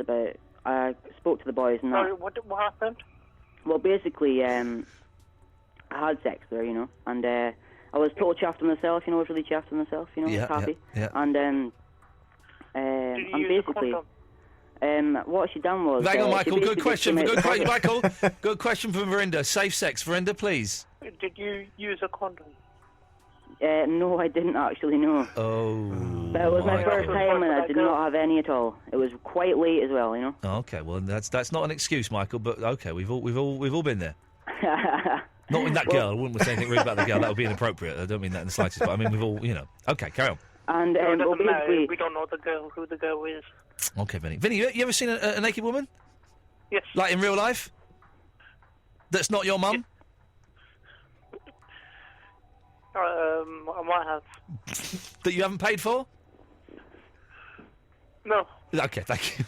I spoke to the boys and that. Sorry, what happened? Well, basically, I had sex with her, and I was total chuffed with myself, I was really chuffed with myself, happy. Yeah. And Did you use basically, a condom? what she done was... Hang on, she Michael. Good basically question, just came out- Michael. Good question from Verinda. Safe sex, Verinda, please. Did you use a condom? No, I didn't actually, no. Oh. But it was my Michael. first time and I did not have any at all. It was quite late as well, Okay, well that's not an excuse, Michael. But okay, we've all been there. Not with that girl. I wouldn't say anything rude about the girl. That would be inappropriate. I don't mean that in the slightest. But I mean, we've all, Okay, carry on. And It doesn't matter. basically... We don't know who the girl is. Okay, Vinny. Vinny, you ever seen a naked woman? Yes. Like in real life? That's not your mum? I might have. That you haven't paid for? No. Okay, thank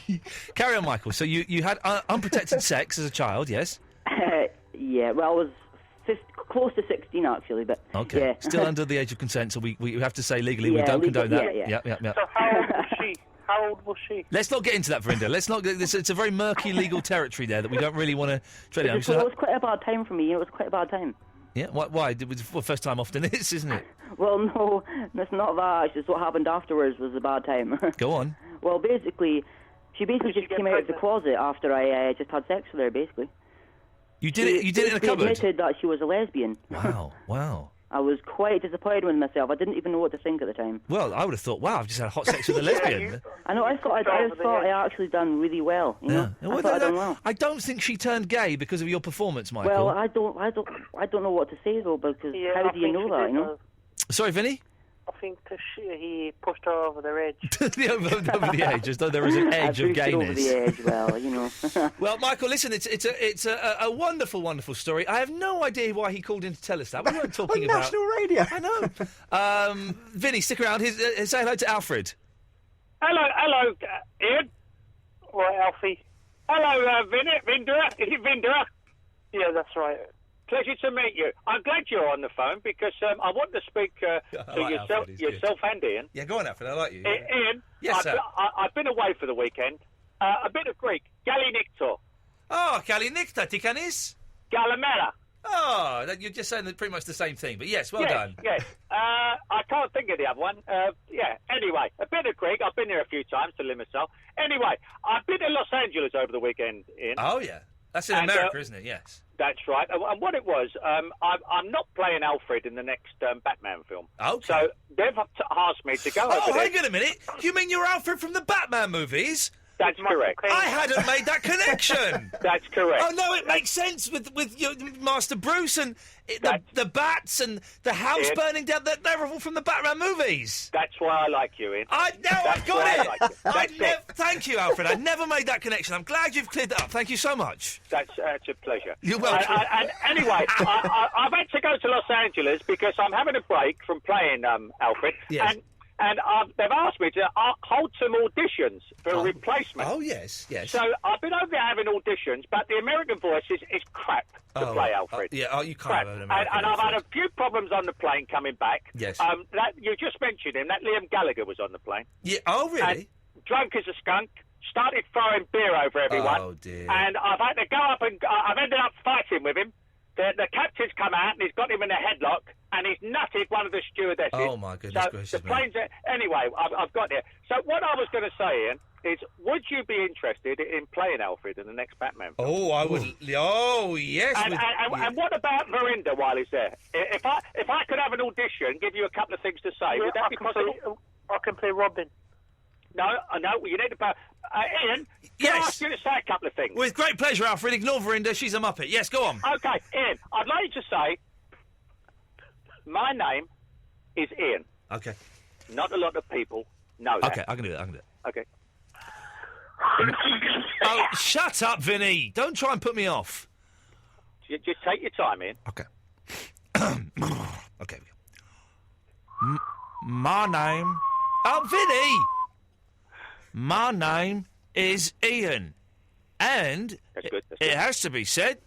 you. Carry on, Michael. So you had unprotected sex as a child, yes? Yeah, well, I was close to 16, actually, but... Okay. Yeah. Still under the age of consent, so we have to say legally we Yeah, don't legal- condone that. yeah. Yep. So how old was she? How old was she? Let's not get into that, Verinda. Let's not. It's a very murky legal territory there that we don't really want to tread in. It was quite a bad time for me, it was quite a bad time. Yeah, why? It was the first time often is, isn't it? Well, no, that's not that. It's just what happened afterwards was a bad time. Go on. Well, basically, she just came out of the closet after I just had sex with her, basically. You did it. You did it in a cupboard. She admitted that she was a lesbian. Wow. I was quite disappointed with myself. I didn't even know what to think at the time. Well, I would have thought, wow, I've just had hot sex with a lesbian. I know. I thought I actually done really well. I thought I'd done well. I don't think she turned gay because of your performance, Michael. Well, I don't know what to say though, because how do you know that? Sorry, Vinny. I think he pushed her over the edge. over the edge, as though there was an edge of gayness. Over the edge, well, Well, Michael, listen, it's a wonderful, wonderful story. I have no idea why he called in to tell us that. We weren't talking on about national radio. I know. Vinny, stick around. Say hello to Alfred. Hello, Ian. Or Alfie. Hello, Vindra. Is it Vindra? Yeah, that's right. Pleasure to meet you. I'm glad you're on the phone because I want to speak to yourself and Ian. Yeah, go on, Alfred. I like you. Ian, Yes, sir. I've been away for the weekend. A bit of Greek. Galinikto. Oh, Galinikta, Tikanis. Galamera. Oh, you're just saying pretty much the same thing, but yes, well done. Yes. I can't think of the other one. Anyway, a bit of Greek. I've been there a few times to Limassol. Anyway, I've been to Los Angeles over the weekend, Ian. Oh, yeah. That's in America, isn't it? Yes. That's right. And what it was, I'm not playing Alfred in the next Batman film. Okay. So they've asked me to go over there. Hang on a minute. You mean you're Alfred from the Batman movies? That's correct. I hadn't made that connection. That's correct. Oh, no, it makes sense with your Master Bruce and the bats and the house burning down. They're all from the Batman movies. That's why I like you, Ian. I got it. Like you. Thank you, Alfred. I'd never made that connection. I'm glad you've cleared that up. Thank you so much. That's a pleasure. You're welcome. And anyway, I've had to go to Los Angeles because I'm having a break from playing Alfred. Yes. And they've asked me to hold some auditions for a replacement. Oh, yes. So I've been over there having auditions, but the American voice is crap to play Alfred. You can't crap. have an American And I've Alfred. had a few problems on the plane coming back. Yes. That you just mentioned him. That Liam Gallagher was on the plane. Yeah. Oh, really? And drunk as a skunk. Started throwing beer over everyone. Oh, dear. And I've had to go up and I've ended up fighting with him. The captain's come out and he's got him in a headlock and and he's nutted one of the stewardesses. Oh, my goodness so gracious the plane's anyway, I've got it. So what I was going to say, Ian, is would you be interested in playing Alfred in the next Batman film? Oh, I would. Oh, yes. And what about Verinda while he's there? If I could have an audition, give you a couple of things to say, would that be possible? I can play Robin. No, you need to play... Ian, can I ask you to say a couple of things? With great pleasure, Alfred. Ignore Verinda. She's a muppet. Yes, go on. OK, Ian, I'd like you to say, my name is Ian. OK. Not a lot of people know that. OK, I can do that. OK. Oh, shut up, Vinny. Don't try and put me off. Just take your time, Ian. OK. OK. My name... Oh, Vinny! My name is Ian. And That's good. it has to be said,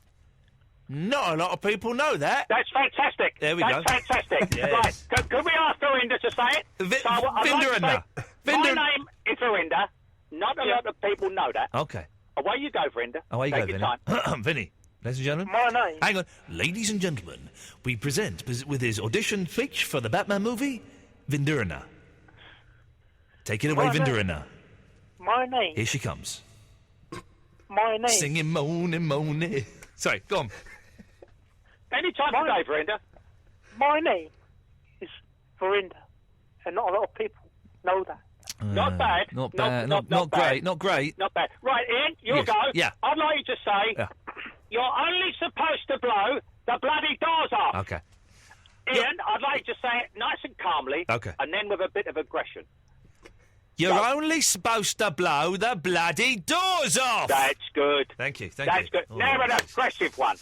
not a lot of people know that. That's fantastic. There we go. That's fantastic. Yes. Right, could we ask Verinda to say it? Verinda. My name is Verinda. Not a lot of people know that. OK. Away you go, Verinda. Away you go, Take your Vinny. Vinny, ladies and gentlemen. My name. Hang on. Ladies and gentlemen, we present with his audition speech for the Batman movie, Vindurna. Take it away, Vindurna. My name. Here she comes. My name. Singing, moaning. Sorry, go on. Any time today, Verinda. My name is Verinda, and not a lot of people know that. Not bad. Not bad. Not Not bad. great. Not great. Not bad. Right, Ian, you'll Yes. go. Yeah. I'd like you to say, you're only supposed to blow the bloody doors off. OK. Ian, I'd like you to say it nice and calmly. OK. And then with a bit of aggression. You're only supposed to blow the bloody doors off. That's good. Thank you. That's good. Now an aggressive one.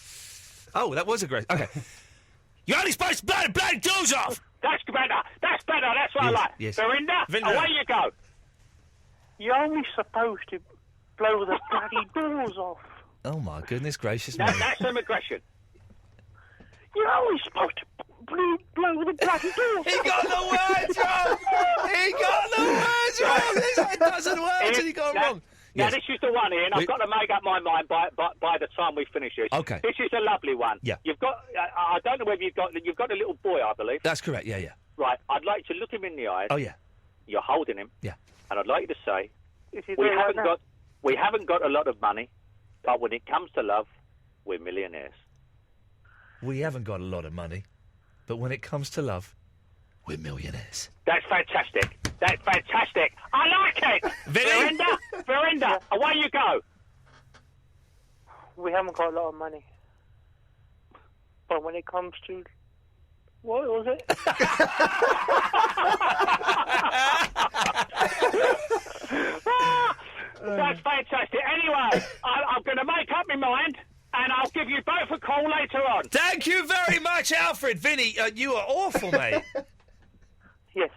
Oh, that was aggressive. OK. You're only supposed to blow the bloody doors off. That's better. That's better. That's what I like. Yes. Verinda, away you go. You're only supposed to blow the bloody doors off. Oh, my goodness gracious me. That's some aggression. You're only supposed to blow the bloody doors off. He got the words wrong. He got the words wrong. He said dozen words and he got them wrong. Now, this is the one, Ian. I've got to make up my mind by the time we finish this. OK. This is a lovely one. Yeah. You've got... I don't know whether you've got a little boy, I believe. That's correct. Yeah. Right. I'd like you to look him in the eyes. Oh, yeah. You're holding him. Yeah. And I'd like you to say, Is he we there right haven't now? got a lot of money, but when it comes to love, we're millionaires. We haven't got a lot of money, but when it comes to love, we're millionaires. That's fantastic. That's fantastic. I like it. Vinny? Verinda, away you go. We haven't got a lot of money. But when it comes to... What was it? That's fantastic. Anyway, I'm going to make up my mind, and I'll give you both a call later on. Thank you very much, Alfred. Vinny, you are awful, mate. Yes.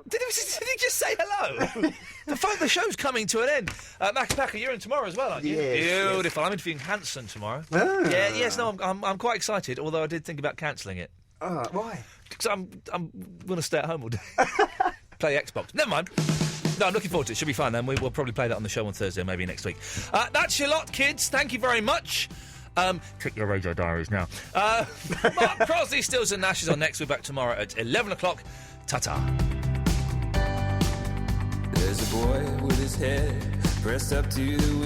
Did he just say hello? The show's coming to an end. Mackie Packer, you're in tomorrow as well, aren't you? Yes, Beautiful. I'm interviewing Hanson tomorrow. Ah. Yeah, yes, no, I'm quite excited, although I did think about cancelling it. Why? Because I'm going to stay at home all day. Play Xbox. Never mind. No, I'm looking forward to it. Should be fun, then. We'll probably play that on the show on Thursday, maybe next week. That's your lot, kids. Thank you very much. Check your radio diaries now. Mark Crosley, Stills and Nash is on next. We're back tomorrow at 11 o'clock. Ta-ta. There's a boy with his head pressed up to the window.